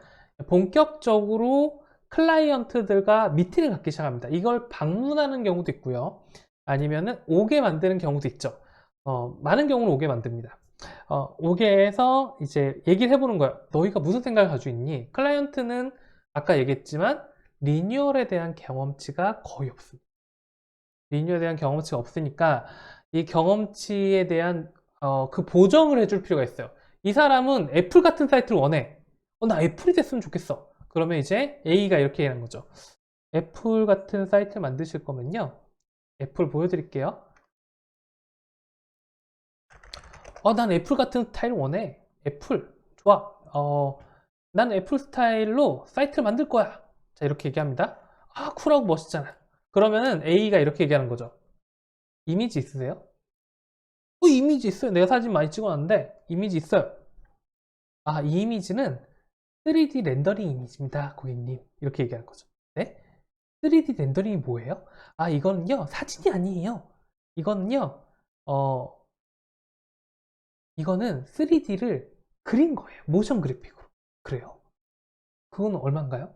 본격적으로 클라이언트들과 미팅을 갖기 시작합니다. 이걸 방문하는 경우도 있고요. 아니면은 오게 만드는 경우도 있죠. 많은 경우는 오게 만듭니다. 오게에서 이제 얘기를 해보는 거야. 너희가 무슨 생각을 가지고 있니? 클라이언트는 아까 얘기했지만 리뉴얼에 대한 경험치가 거의 없습니다. 리뉴얼에 대한 경험치가 없으니까 이 경험치에 대한 그 보정을 해줄 필요가 있어요. 이 사람은 애플 같은 사이트를 원해. 나 애플이 됐으면 좋겠어. 그러면 이제 A가 이렇게 얘기하는 거죠. 애플 같은 사이트 만드실 거면요. 애플 보여드릴게요. 난 애플 같은 스타일 원해. 애플. 좋아. 난 애플 스타일로 사이트를 만들 거야. 자, 이렇게 얘기합니다. 쿨하고 멋있잖아. 그러면은 A가 이렇게 얘기하는 거죠. 이미지 있으세요? 이미지 있어요. 내가 사진 많이 찍어놨는데, 이미지 있어요. 이 이미지는 3D 렌더링 이미지입니다, 고객님. 이렇게 얘기하는 거죠. 네? 3D 렌더링이 뭐예요? 이거는요, 사진이 아니에요. 이거는요, 이거는 3D를 그린 거예요. 모션 그래픽으로. 그래요? 그건 얼마인가요?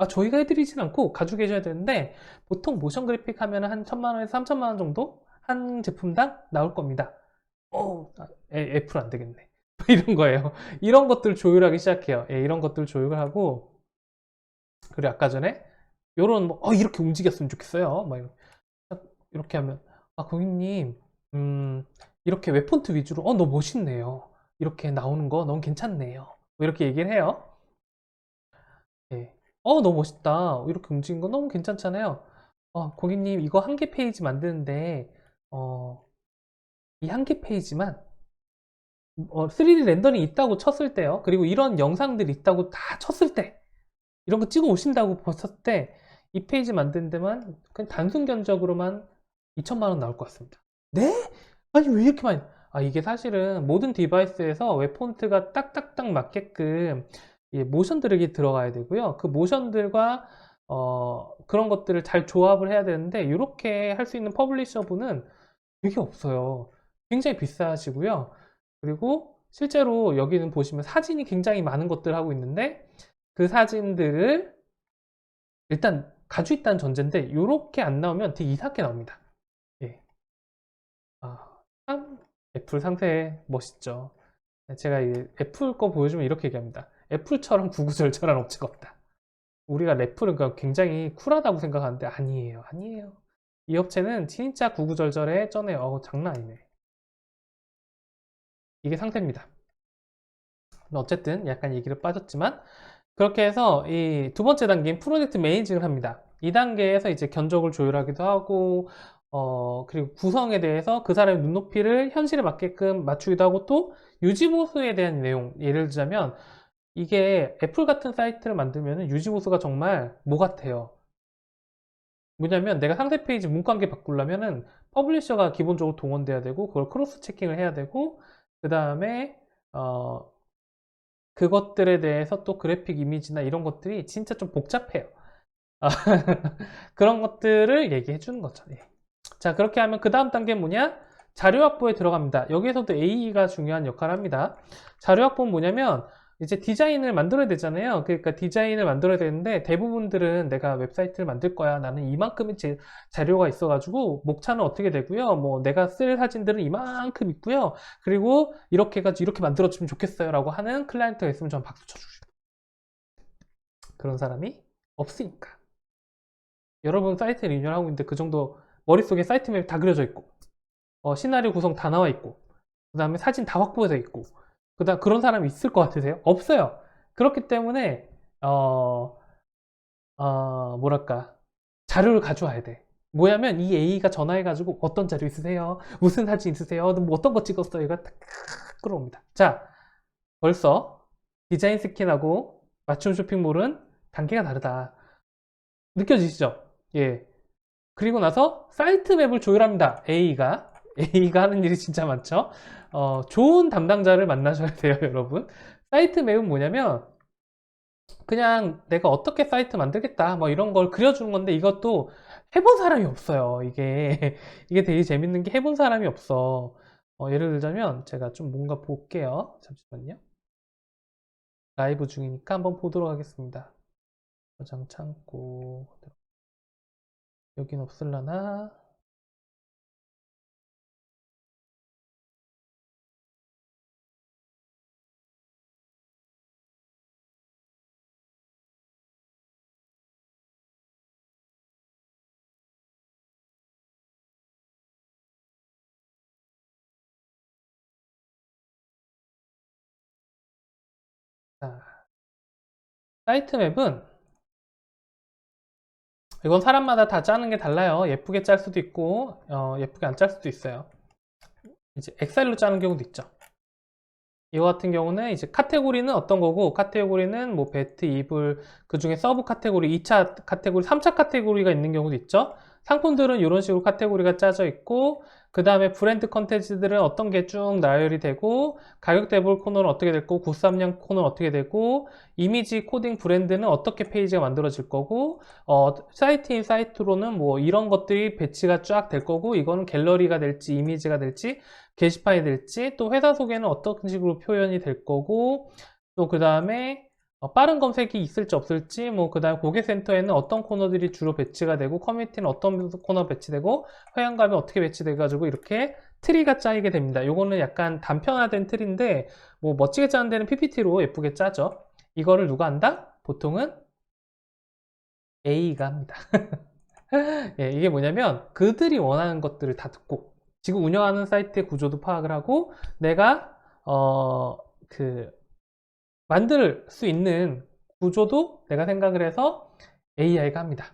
저희가 해드리진 않고 가지고 계셔야 되는데 보통 모션 그래픽 하면 한 1000만원에서 3000만원 정도 한 제품당 나올 겁니다. 애플 안 되겠네. 이런 거예요. 이런 것들 조율하기 시작해요. 이런 것들 조율을 하고, 그리고 아까 전에 요런 이렇게 움직였으면 좋겠어요. 이렇게 하면 고객님 이렇게 웹폰트 위주로 너무 멋있네요. 이렇게 나오는 거 너무 괜찮네요. 이렇게 얘기를 해요. 예. 너무 멋있다. 이렇게 움직인 거 너무 괜찮잖아요. 고객님, 이거 한 개 페이지 만드는데, 이 한 개 페이지만, 3D 렌더링 있다고 쳤을 때요. 그리고 이런 영상들이 있다고 다 쳤을 때, 이런 거 찍어 오신다고 봤을 때, 이 페이지 만드는 데만, 그냥 단순 견적으로만 2천만 원 나올 것 같습니다. 네? 아니, 왜 이렇게 많이, 이게 사실은 모든 디바이스에서 웹폰트가 딱딱딱 맞게끔 모션들이 들어가야 되고요. 그 모션들과 그런 것들을 잘 조합을 해야 되는데 이렇게 할 수 있는 퍼블리셔분은 되게 없어요. 굉장히 비싸시고요. 그리고 실제로 여기는 보시면 사진이 굉장히 많은 것들을 하고 있는데 그 사진들을 일단 가지고 있다는 전제인데 이렇게 안 나오면 되게 이상하게 나옵니다. 예. 참 애플 상태 멋있죠. 제가 이 애플 거 보여주면 이렇게 얘기합니다. 애플처럼 구구절절한 업체가 없다. 우리가 애플은 굉장히 쿨하다고 생각하는데 아니에요. 아니에요. 이 업체는 진짜 구구절절해 쩌네요. 장난 아니네. 이게 상태입니다. 어쨌든 약간 얘기를 빠졌지만 그렇게 해서 이 두 번째 단계인 프로젝트 매니징을 합니다. 이 단계에서 이제 견적을 조율하기도 하고 그리고 구성에 대해서 그 사람의 눈높이를 현실에 맞게끔 맞추기도 하고 또 유지보수에 대한 내용 예를 들자면 이게 애플 같은 사이트를 만들면 유지보수가 정말 뭐 같아요. 뭐냐면 내가 상세 페이지 문구 한 개 바꾸려면은 퍼블리셔가 기본적으로 동원돼야 되고 그걸 크로스 체킹을 해야 되고 그 다음에 그것들에 대해서 또 그래픽 이미지나 이런 것들이 진짜 좀 복잡해요. 그런 것들을 얘기해 주는 거죠. 예. 자, 그렇게 하면 그 다음 단계는 뭐냐? 자료 확보에 들어갑니다. 여기에서도 AE가 중요한 역할을 합니다. 자료 확보는 뭐냐면 이제 디자인을 만들어야 되잖아요. 그러니까 디자인을 만들어야 되는데 대부분들은 내가 웹사이트를 만들 거야. 나는 이만큼의 자료가 있어가지고 목차는 어떻게 되고요. 뭐 내가 쓸 사진들은 이만큼 있고요. 그리고 이렇게 해가지고 이렇게 만들어주면 좋겠어요. 라고 하는 클라이언트가 있으면 전 박수 쳐주고 싶어요. 그런 사람이 없으니까. 여러분 사이트 리뉴얼하고 있는데 그 정도 머릿속에 사이트 맵 다 그려져 있고 시나리오 구성 다 나와 있고 그 다음에 사진 다 확보되어 있고 그다음 그런 사람이 있을 것 같으세요? 없어요. 그렇기 때문에 뭐랄까 자료를 가져와야 돼. 뭐냐면 이 A가 전화해가지고 어떤 자료 있으세요? 무슨 사진 있으세요? 뭐 어떤 거 찍었어요? 이거 딱 끌어옵니다. 자, 벌써 디자인 스킨하고 맞춤 쇼핑몰은 단계가 다르다. 느껴지시죠? 예. 그리고 나서 사이트 맵을 조율합니다. A가 하는 일이 진짜 많죠. 좋은 담당자를 만나셔야 돼요, 여러분. 사이트 맵은 뭐냐면 그냥 내가 어떻게 사이트 만들겠다 뭐 이런 걸 그려주는 건데 이것도 해본 사람이 없어요. 이게 이게 되게 재밌는 게 해본 사람이 없어. 예를 들자면 제가 좀 뭔가 볼게요. 잠시만요. 라이브 중이니까 한번 보도록 하겠습니다. 저장 창고 여긴 없을라나? 자, 사이트 맵은 이건 사람마다 다 짜는 게 달라요. 예쁘게 짤 수도 있고 예쁘게 안 짤 수도 있어요. 이제 엑셀로 짜는 경우도 있죠. 이거 같은 경우는 이제 카테고리는 어떤 거고, 카테고리는 뭐 배트, 이불, 그 중에 서브 카테고리, 2차 카테고리, 3차 카테고리가 있는 경우도 있죠. 상품들은 이런 식으로 카테고리가 짜져 있고, 그 다음에 브랜드 컨텐츠들은 어떤 게 쭉 나열이 되고, 가격 대볼 코너는 어떻게 될 거고, 구쌈냥 코너는 어떻게 되고, 이미지 코딩 브랜드는 어떻게 페이지가 만들어질 거고, 사이트인 사이트로는 뭐 이런 것들이 배치가 쫙 될 거고, 이거는 갤러리가 될지 이미지가 될지 게시판이 될지, 또 회사 소개는 어떤 식으로 표현이 될 거고, 또 그 다음에 빠른 검색이 있을지 없을지, 뭐 그 다음 고객센터에는 어떤 코너들이 주로 배치가 되고, 커뮤니티는 어떤 코너 배치되고, 회원가면 어떻게 배치돼 가지고 이렇게 트리가 짜이게 됩니다. 요거는 약간 단편화된 트리인데 뭐 멋지게 짜는 데는 PPT로 예쁘게 짜죠. 이거를 누가 한다? 보통은 A가 합니다. 예, 이게 뭐냐면 그들이 원하는 것들을 다 듣고, 지금 운영하는 사이트의 구조도 파악을 하고, 내가 그 만들 수 있는 구조도 내가 생각을 해서 AI가 합니다.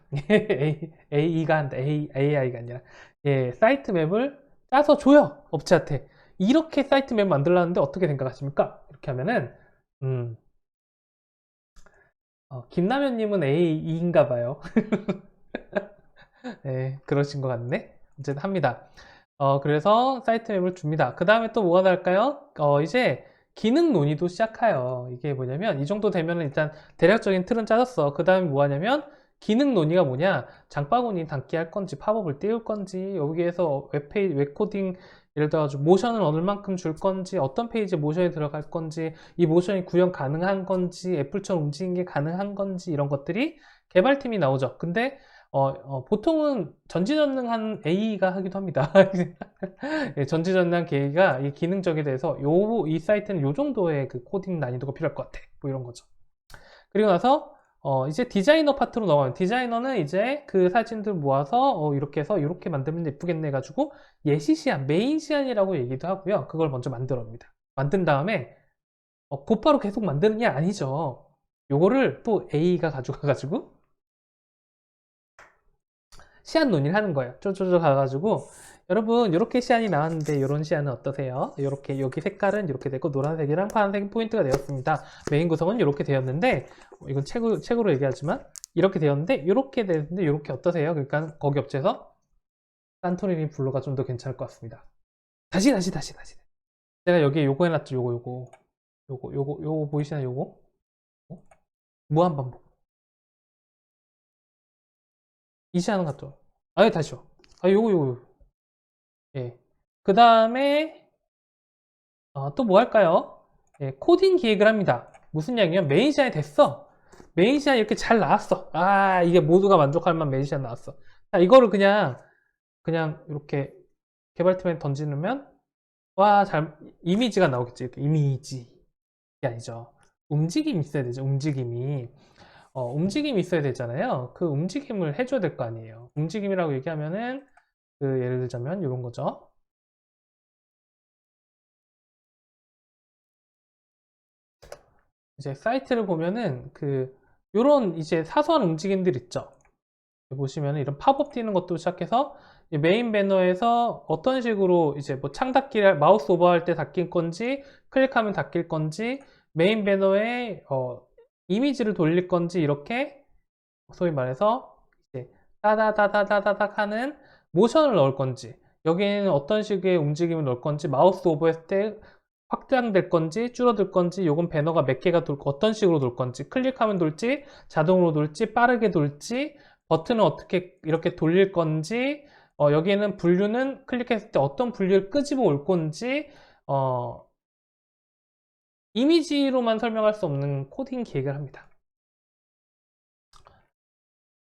AI가 한다. AI가 아니라, 예, 사이트 맵을 짜서 줘요, 업체한테. 이렇게 사이트 맵 만들라는데 어떻게 생각하십니까? 이렇게 하면은 음, 김라면님은 AI인가 봐요. 네, 그러신 것 같네. 어쨌든 합니다. 그래서 사이트 맵을 줍니다. 그 다음에 또 뭐가 나올까요? 이제 기능 논의도 시작해요. 이게 뭐냐면, 이 정도 되면 일단 대략적인 틀은 짜졌어. 그 다음에 뭐 하냐면, 기능 논의가 뭐냐? 장바구니 담기 할 건지, 팝업을 띄울 건지, 여기에서 웹페이지, 웹코딩, 예를 들어가지고 모션을 얼만큼 줄 건지, 어떤 페이지에 모션이 들어갈 건지, 이 모션이 구현 가능한 건지, 애플처럼 움직이는 게 가능한 건지, 이런 것들이 개발팀이 나오죠. 근데 보통은 전지전능한 A가 하기도 합니다. 예, 전지전능한 A가 이 기능적에 대해서 이 사이트는 요 정도의 그 코딩 난이도가 필요할 것 같아. 뭐 이런 거죠. 그리고 나서 이제 디자이너 파트로 넘어가면, 디자이너는 이제 그 사진들 모아서 이렇게 해서 이렇게 만들면 예쁘겠네 해가지고 예시 시안, 메인 시안이라고 얘기도 하고요. 그걸 먼저 만들어옵니다. 만든 다음에 곧바로 계속 만드는 게 아니죠. 요거를 또 A가 가져가가지고 시안 논의를 하는 거예요. 쪼쪼쪼 가가지고, 여러분 이렇게 시안이 나왔는데 이런 시안은 어떠세요? 이렇게 여기 색깔은 이렇게 되고 노란색이랑 파란색이 포인트가 되었습니다. 메인 구성은 이렇게 되었는데, 이건 책으로 얘기하지만 이렇게 되었는데 이렇게 되는데 이렇게 어떠세요? 그러니까 거기 업체에서 산토리니 블루가 좀 더 괜찮을 것 같습니다. 다시. 제가 여기에 요거 해놨죠. 요거 보이시나요? 요거 무한반복. 이 시안은 같죠? 아예 다시요. 요거. 예. 그 다음에 또 뭐 할까요? 예, 코딩 기획을 합니다. 무슨 얘기냐면, 메인 시간이 됐어. 메인 시간이 이렇게 잘 나왔어. 이게 모두가 만족할 만한 메인 시간 나왔어. 자, 이거를 그냥 이렇게 개발팀에 던지면 이미지가 나오겠지. 이렇게 이미지. 이게 아니죠. 움직임이 있어야 되죠. 움직임이 있어야 되잖아요. 그 움직임을 해줘야 될 거 아니에요. 움직임이라고 얘기하면은 예를 들자면 이런 거죠. 이제 사이트를 보면은 요런 이제 사소한 움직임들 있죠. 보시면은 이런 팝업 뛰는 것도 시작해서 메인 배너에서 어떤 식으로 이제 뭐 창 닫기를 마우스 오버할 때 닫힐 건지, 클릭하면 닫힐 건지, 메인 배너에 이미지를 돌릴 건지, 이렇게 소위 말해서 이제 따다다다다닥 하는 모션을 넣을 건지, 여기에는 어떤 식의 움직임을 넣을 건지, 마우스 오버했을 때 확장될 건지 줄어들 건지, 요건 배너가 몇 개가 돌고 어떤 식으로 돌 건지, 클릭하면 돌지 자동으로 돌지 빠르게 돌지, 버튼은 어떻게 이렇게 돌릴 건지, 여기에는 분류는 클릭했을 때 어떤 분류를 끄집어 올 건지, 이미지로만 설명할 수 없는 코딩 기획을 합니다.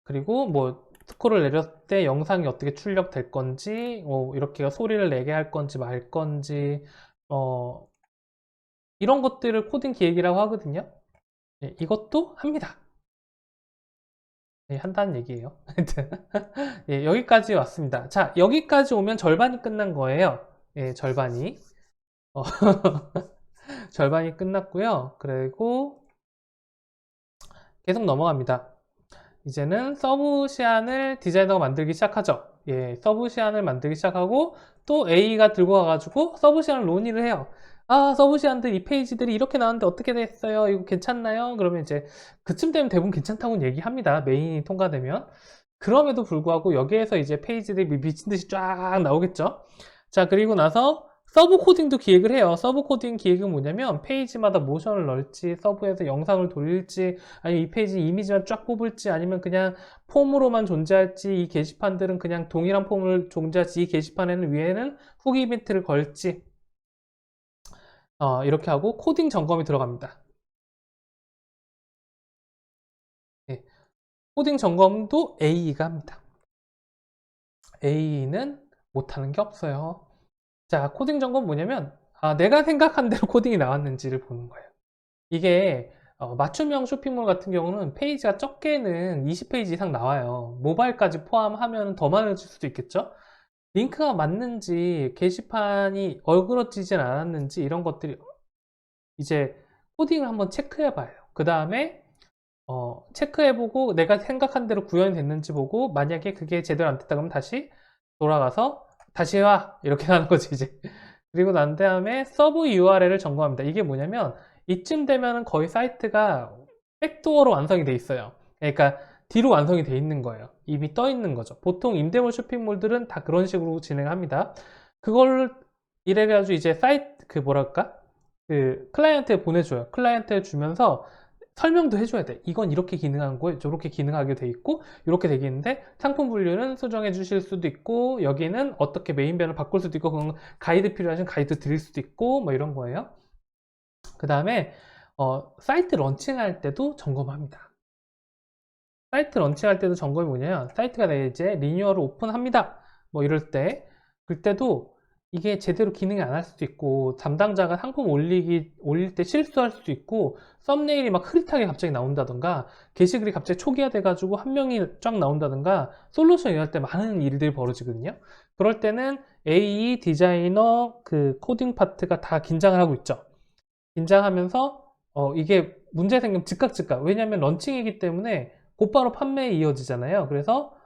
그리고 뭐 스크롤을 내렸을 때 영상이 어떻게 출력될 건지, 이렇게 소리를 내게 할 건지 말 건지, 이런 것들을 코딩 기획이라고 하거든요. 예, 이것도 합니다. 예, 한다는 얘기예요. 예, 여기까지 왔습니다. 자, 여기까지 오면 절반이 끝난 거예요. 예, 절반이. 절반이 끝났고요. 그리고 계속 넘어갑니다. 이제는 서브 시안을 디자이너가 만들기 시작하죠. 예, 서브 시안을 만들기 시작하고 또 A가 들고 와가지고 서브 시안을 논의를 해요. 아, 서브 시안들 이 페이지들이 이렇게 나왔는데 어떻게 됐어요? 이거 괜찮나요? 그러면 이제 그쯤 되면 대부분 괜찮다고는 얘기합니다. 메인이 통과되면. 그럼에도 불구하고 여기에서 이제 페이지들이 미친 듯이 쫙 나오겠죠. 자, 그리고 나서 서브 코딩도 기획을 해요. 서브 코딩 기획은 뭐냐면 페이지마다 모션을 넣을지, 서브에서 영상을 돌릴지, 아니면 이 페이지 이미지만 쫙 뽑을지, 아니면 그냥 폼으로만 존재할지, 이 게시판들은 그냥 동일한 폼을 존재할지, 이 게시판에는 위에는 후기 이벤트를 걸지, 이렇게 하고 코딩 점검이 들어갑니다. 네. 코딩 점검도 A가 합니다. A는 못하는 게 없어요. 자, 코딩 점검 뭐냐면 내가 생각한 대로 코딩이 나왔는지를 보는 거예요. 이게 맞춤형 쇼핑몰 같은 경우는 페이지가 적게는 20페이지 이상 나와요. 모바일까지 포함하면 더 많아질 수도 있겠죠. 링크가 맞는지, 게시판이 얼그러지진 않았는지, 이런 것들이 이제 코딩을 한번 체크해 봐요. 그 다음에 체크해보고 내가 생각한 대로 구현이 됐는지 보고, 만약에 그게 제대로 안 됐다 그러면 다시 돌아가서 다시 해와, 이렇게 하는 거지 이제. 그리고 난 다음에 서브 URL을 점검합니다. 이게 뭐냐면 이쯤 되면 거의 사이트가 백도어로 완성이 돼 있어요. 그러니까 뒤로 완성이 돼 있는 거예요. 이미 떠 있는 거죠. 보통 임대몰 쇼핑몰들은 다 그런 식으로 진행합니다. 그걸 이래가지고 이제 사이트 그 뭐랄까, 그 클라이언트에 보내줘요. 클라이언트에 주면서 설명도 해줘야 돼. 이건 이렇게 기능한 거예요. 저렇게 기능하게 돼 있고, 이렇게 되어 있는데, 상품 분류는 수정해 주실 수도 있고, 여기는 어떻게 메인변을 바꿀 수도 있고, 그건 가이드 필요하시면 가이드 드릴 수도 있고, 뭐 이런 거예요. 그 다음에, 사이트 런칭할 때도 점검합니다. 사이트 런칭할 때도 점검이 뭐냐면, 사이트가 이제 리뉴얼을 오픈합니다. 뭐 이럴 때, 그때도 이게 제대로 기능이 안 할 수도 있고, 담당자가 상품 올릴 때 실수할 수도 있고, 썸네일이 막 흐릿하게 갑자기 나온다던가, 게시글이 갑자기 초기화돼 가지고 한 명이 쫙 나온다던가, 솔루션 일할 때 많은 일들이 벌어지거든요. 그럴 때는 AE, 디자이너, 그 코딩 파트가 다 긴장을 하고 있죠. 긴장하면서 이게 문제 생기면 즉각. 왜냐하면 런칭이기 때문에 곧바로 판매에 이어지잖아요. 그래서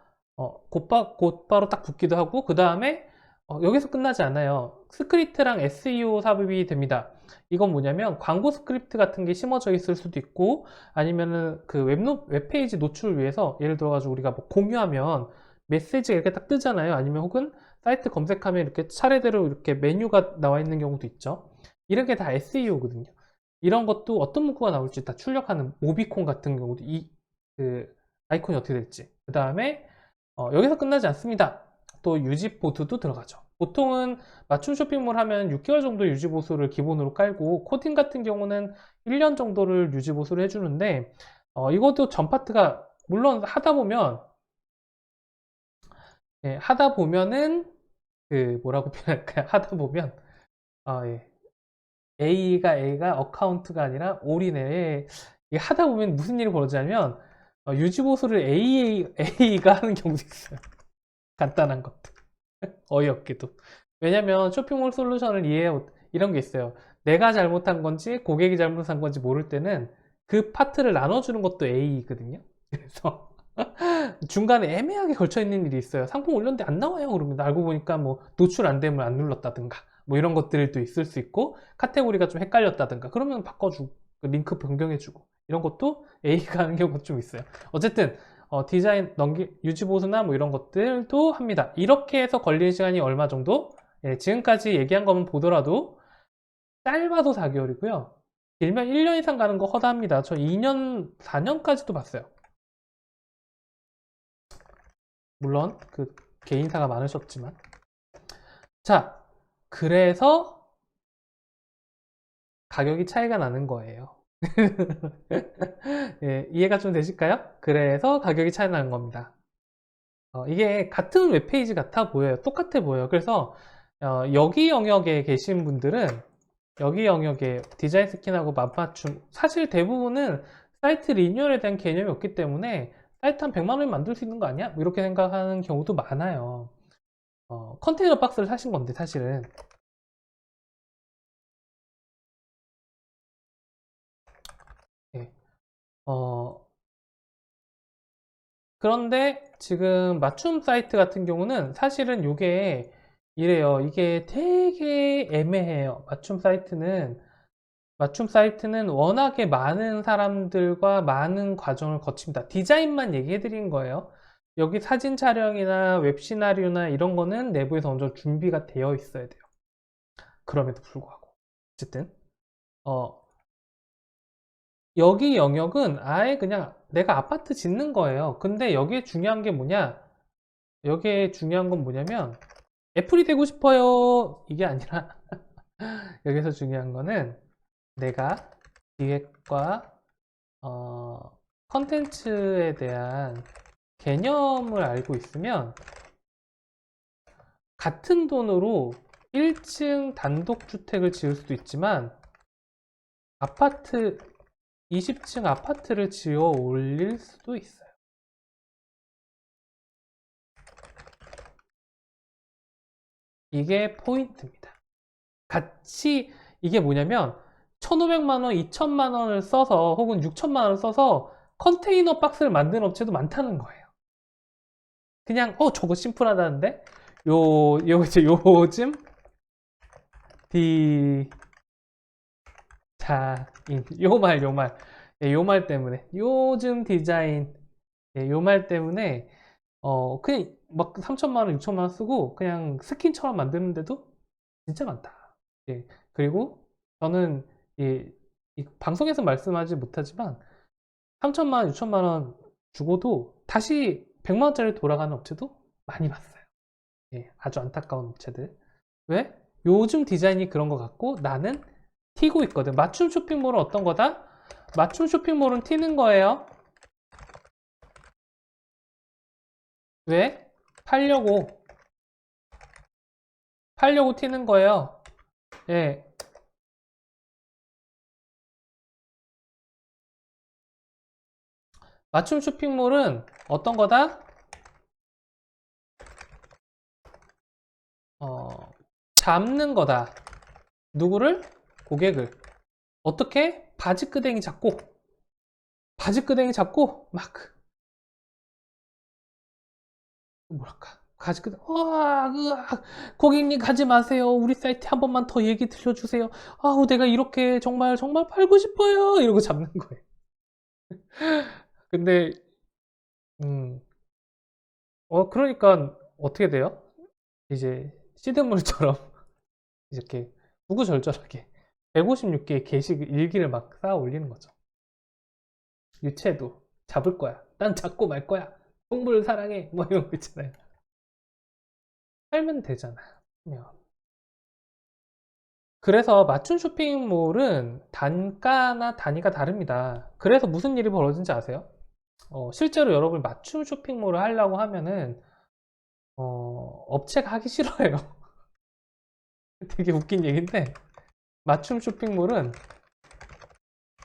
곧바로 딱 붙기도 하고, 그 다음에 여기서 끝나지 않아요. 스크립트랑 SEO 삽입이 됩니다. 이건 뭐냐면 광고 스크립트 같은 게 심어져 있을 수도 있고, 아니면은 그 웹페이지 노출을 위해서 예를 들어가지고 우리가 뭐 공유하면 메시지가 이렇게 딱 뜨잖아요. 아니면 혹은 사이트 검색하면 이렇게 차례대로 이렇게 메뉴가 나와 있는 경우도 있죠. 이런 게 다 SEO거든요. 이런 것도 어떤 문구가 나올지 다 출력하는 모비콘 같은 경우도 그 아이콘이 어떻게 될지. 그 다음에 여기서 끝나지 않습니다. 또 유지 보수도 들어가죠. 보통은 맞춤 쇼핑몰 하면 6개월 정도 유지 보수를 기본으로 깔고, 코딩 같은 경우는 1년 정도를 유지 보수를 해주는데, 이것도 전 파트가 물론 하다 보면, 예, 하다 보면은 그 뭐라고 표현할까요? 하다 보면 예. A가 어카운트가 아니라 올인에, 이게 하다 보면 무슨 일이 벌어지냐면 유지 보수를 A가 하는 경우도 있어요. 간단한 것들. 어이없게도. 왜냐면 쇼핑몰 솔루션을 이런 게 있어요. 내가 잘못한 건지 고객이 잘못한 건지 모를 때는 그 파트를 나눠주는 것도 A거든요. 그래서 중간에 애매하게 걸쳐 있는 일이 있어요. 상품 올렸는데 안 나와요. 그러면 알고 보니까 뭐 노출 안 되면 안 눌렀다든가 뭐 이런 것들도 있을 수 있고, 카테고리가 좀 헷갈렸다든가 그러면 바꿔주고, 링크 변경해주고, 이런 것도 A가 하는 경우가 좀 있어요. 어쨌든 디자인 유지 보수나 뭐 이런 것들도 합니다. 이렇게 해서 걸리는 시간이 얼마 정도? 예, 지금까지 얘기한 것만 보더라도 짧아도 4개월이고요. 길면 1년 이상 가는 거 허다합니다. 저 2년, 4년까지도 봤어요. 물론 그 개인사가 많으셨지만. 자, 그래서 가격이 차이가 나는 거예요. 예, 이해가 좀 되실까요? 그래서 가격이 차이 나는 겁니다. 이게 같은 웹페이지 같아 보여요. 똑같아 보여요. 그래서 여기 영역에 계신 분들은 여기 영역에 디자인 스킨하고 맞춤, 사실 대부분은 사이트 리뉴얼에 대한 개념이 없기 때문에 사이트 한 100만 원이면 만들 수 있는 거 아니야? 뭐 이렇게 생각하는 경우도 많아요. 컨테이너 박스를 사신 건데 사실은. 예. 그런데 지금 맞춤 사이트 같은 경우는 사실은 이게 이래요. 이게 되게 애매해요. 맞춤 사이트는 워낙에 많은 사람들과 많은 과정을 거칩니다. 디자인만 얘기해 드린 거예요. 여기 사진 촬영이나 웹 시나리오나 이런 거는 내부에서 먼저 준비가 되어 있어야 돼요. 그럼에도 불구하고. 어쨌든, 어, 여기 영역은 아예 그냥 내가 아파트 짓는 거예요. 근데 여기에 중요한 게 뭐냐? 여기에 중요한 건 뭐냐면, 애플이 되고 싶어요. 이게 아니라, 여기서 중요한 거는 내가 기획과 컨텐츠에 대한 개념을 알고 있으면 같은 돈으로 1층 단독주택을 지을 수도 있지만 아파트 20층 아파트를 지어 올릴 수도 있어요. 이게 포인트입니다. 같이 이게 뭐냐면 1,500만 원, 2천만 원을 써서 혹은 6천만 원을 써서 컨테이너 박스를 만드는 업체도 많다는 거예요. 그냥 저거 심플하다는데 이제 요즘 디자인 요 말 요 말 때문에 요즘 디자인 요 말 때문에 그냥 막 3천만 원, 6천만 원 쓰고 그냥 스킨처럼 만드는데도 진짜 많다. 예. 그리고 저는 이 방송에서 말씀하지 못하지만 3천만 원, 6천만 원 주고도 다시 100만 원짜리 돌아가는 업체도 많이 봤어요. 예, 아주 안타까운 업체들. 왜? 요즘 디자인이 그런 것 같고 나는 튀고 있거든. 맞춤 쇼핑몰은 어떤 거다? 맞춤 쇼핑몰은 튀는 거예요. 왜? 팔려고. 팔려고 튀는 거예요. 예. 맞춤 쇼핑몰은 어떤 거다? 어, 잡는 거다. 누구를? 고객을. 어떻게? 바지끄댕이 잡고, 막, 뭐랄까. 바지끄댕이, 으악, 고객님 가지 마세요. 우리 사이트 한 번만 더 얘기 들려주세요. 아우, 내가 이렇게 정말, 정말 팔고 싶어요. 이러고 잡는 거예요. 근데, 음, 그러니까, 어떻게 돼요? 이제, 시드물처럼, 이렇게, 구구절절하게, 156개의 게시 일기를 막 쌓아 올리는 거죠. 유채도 잡을 거야. 난 잡고 말 거야. 동물 사랑해. 뭐 이런 거 있잖아요. 살면 되잖아. 그래서 맞춤 쇼핑몰은 단가나 단위가 다릅니다. 그래서 무슨 일이 벌어진지 아세요? 실제로 여러분 맞춤 쇼핑몰을 하려고 하면은 업체가 하기 싫어해요. 되게 웃긴 얘기인데 맞춤 쇼핑몰은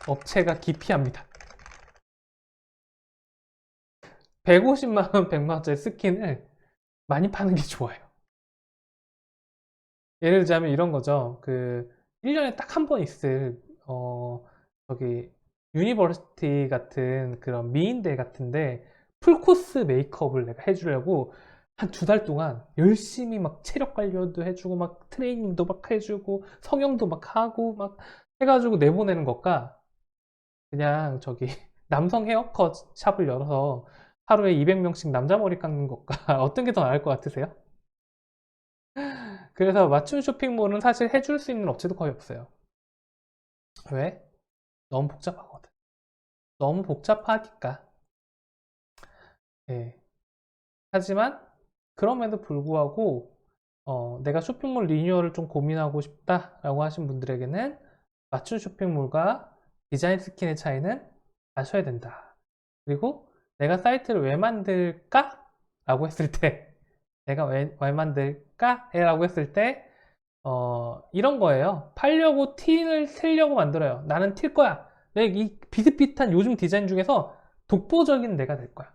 업체가 기피합니다. 150만 원, 100만 원짜리 스킨을 많이 파는 게 좋아요. 예를 들자면 이런 거죠. 1년에 딱 한 번 있을, 저기, 유니버시티 같은 그런 미인대 같은데, 풀코스 메이크업을 내가 해주려고 한 2달 동안 열심히 막 체력 관리도 해주고, 막 트레이닝도 막 해주고, 성형도 막 하고, 막 해가지고 내보내는 것과, 그냥 남성 헤어컷 샵을 열어서 하루에 200명씩 남자 머리 깎는 것과 어떤 게 더 나을 것 같으세요? 그래서 맞춤 쇼핑몰은 사실 해줄 수 있는 업체도 거의 없어요. 왜? 너무 복잡하거든. 너무 복잡하니까. 예. 하지만 그럼에도 불구하고 내가 쇼핑몰 리뉴얼을 좀 고민하고 싶다라고 하신 분들에게는 맞춤 쇼핑몰과 디자인 스킨의 차이는 아셔야 된다. 그리고 내가 사이트를 왜 만들까? 라고 했을 때 내가 왜 만들까? 라고 했을 때 이런 거예요. 팔려고 틴을 틀려고 만들어요. 나는 튈 거야. 이 비슷비슷한 요즘 디자인 중에서 독보적인 내가 될 거야.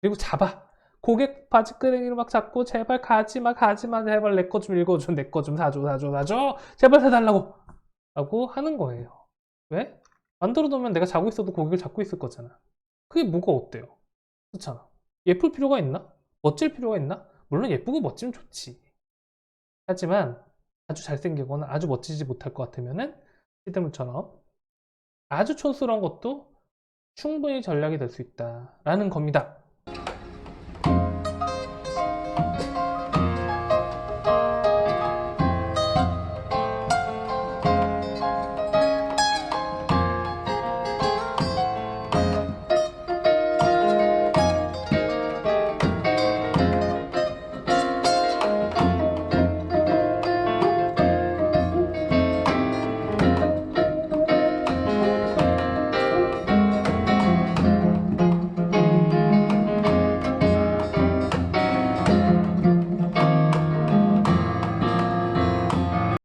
그리고 잡아. 고객 바지끄레기를 막 잡고 제발 가지마 가지마 제발 내 거 좀 읽어줘 내 거 좀 사줘 제발 사달라고 라고 하는 거예요. 왜? 만들어 놓으면 내가 자고 있어도 고객을 잡고 있을 거잖아. 그게 뭐가 어때요? 그렇잖아. 예쁠 필요가 있나? 멋질 필요가 있나? 물론 예쁘고 멋지면 좋지. 하지만 아주 잘생기거나 아주 멋지지 못할 것 같으면은 시드물처럼 아주 촌스러운 것도 충분히 전략이 될 수 있다라는 겁니다.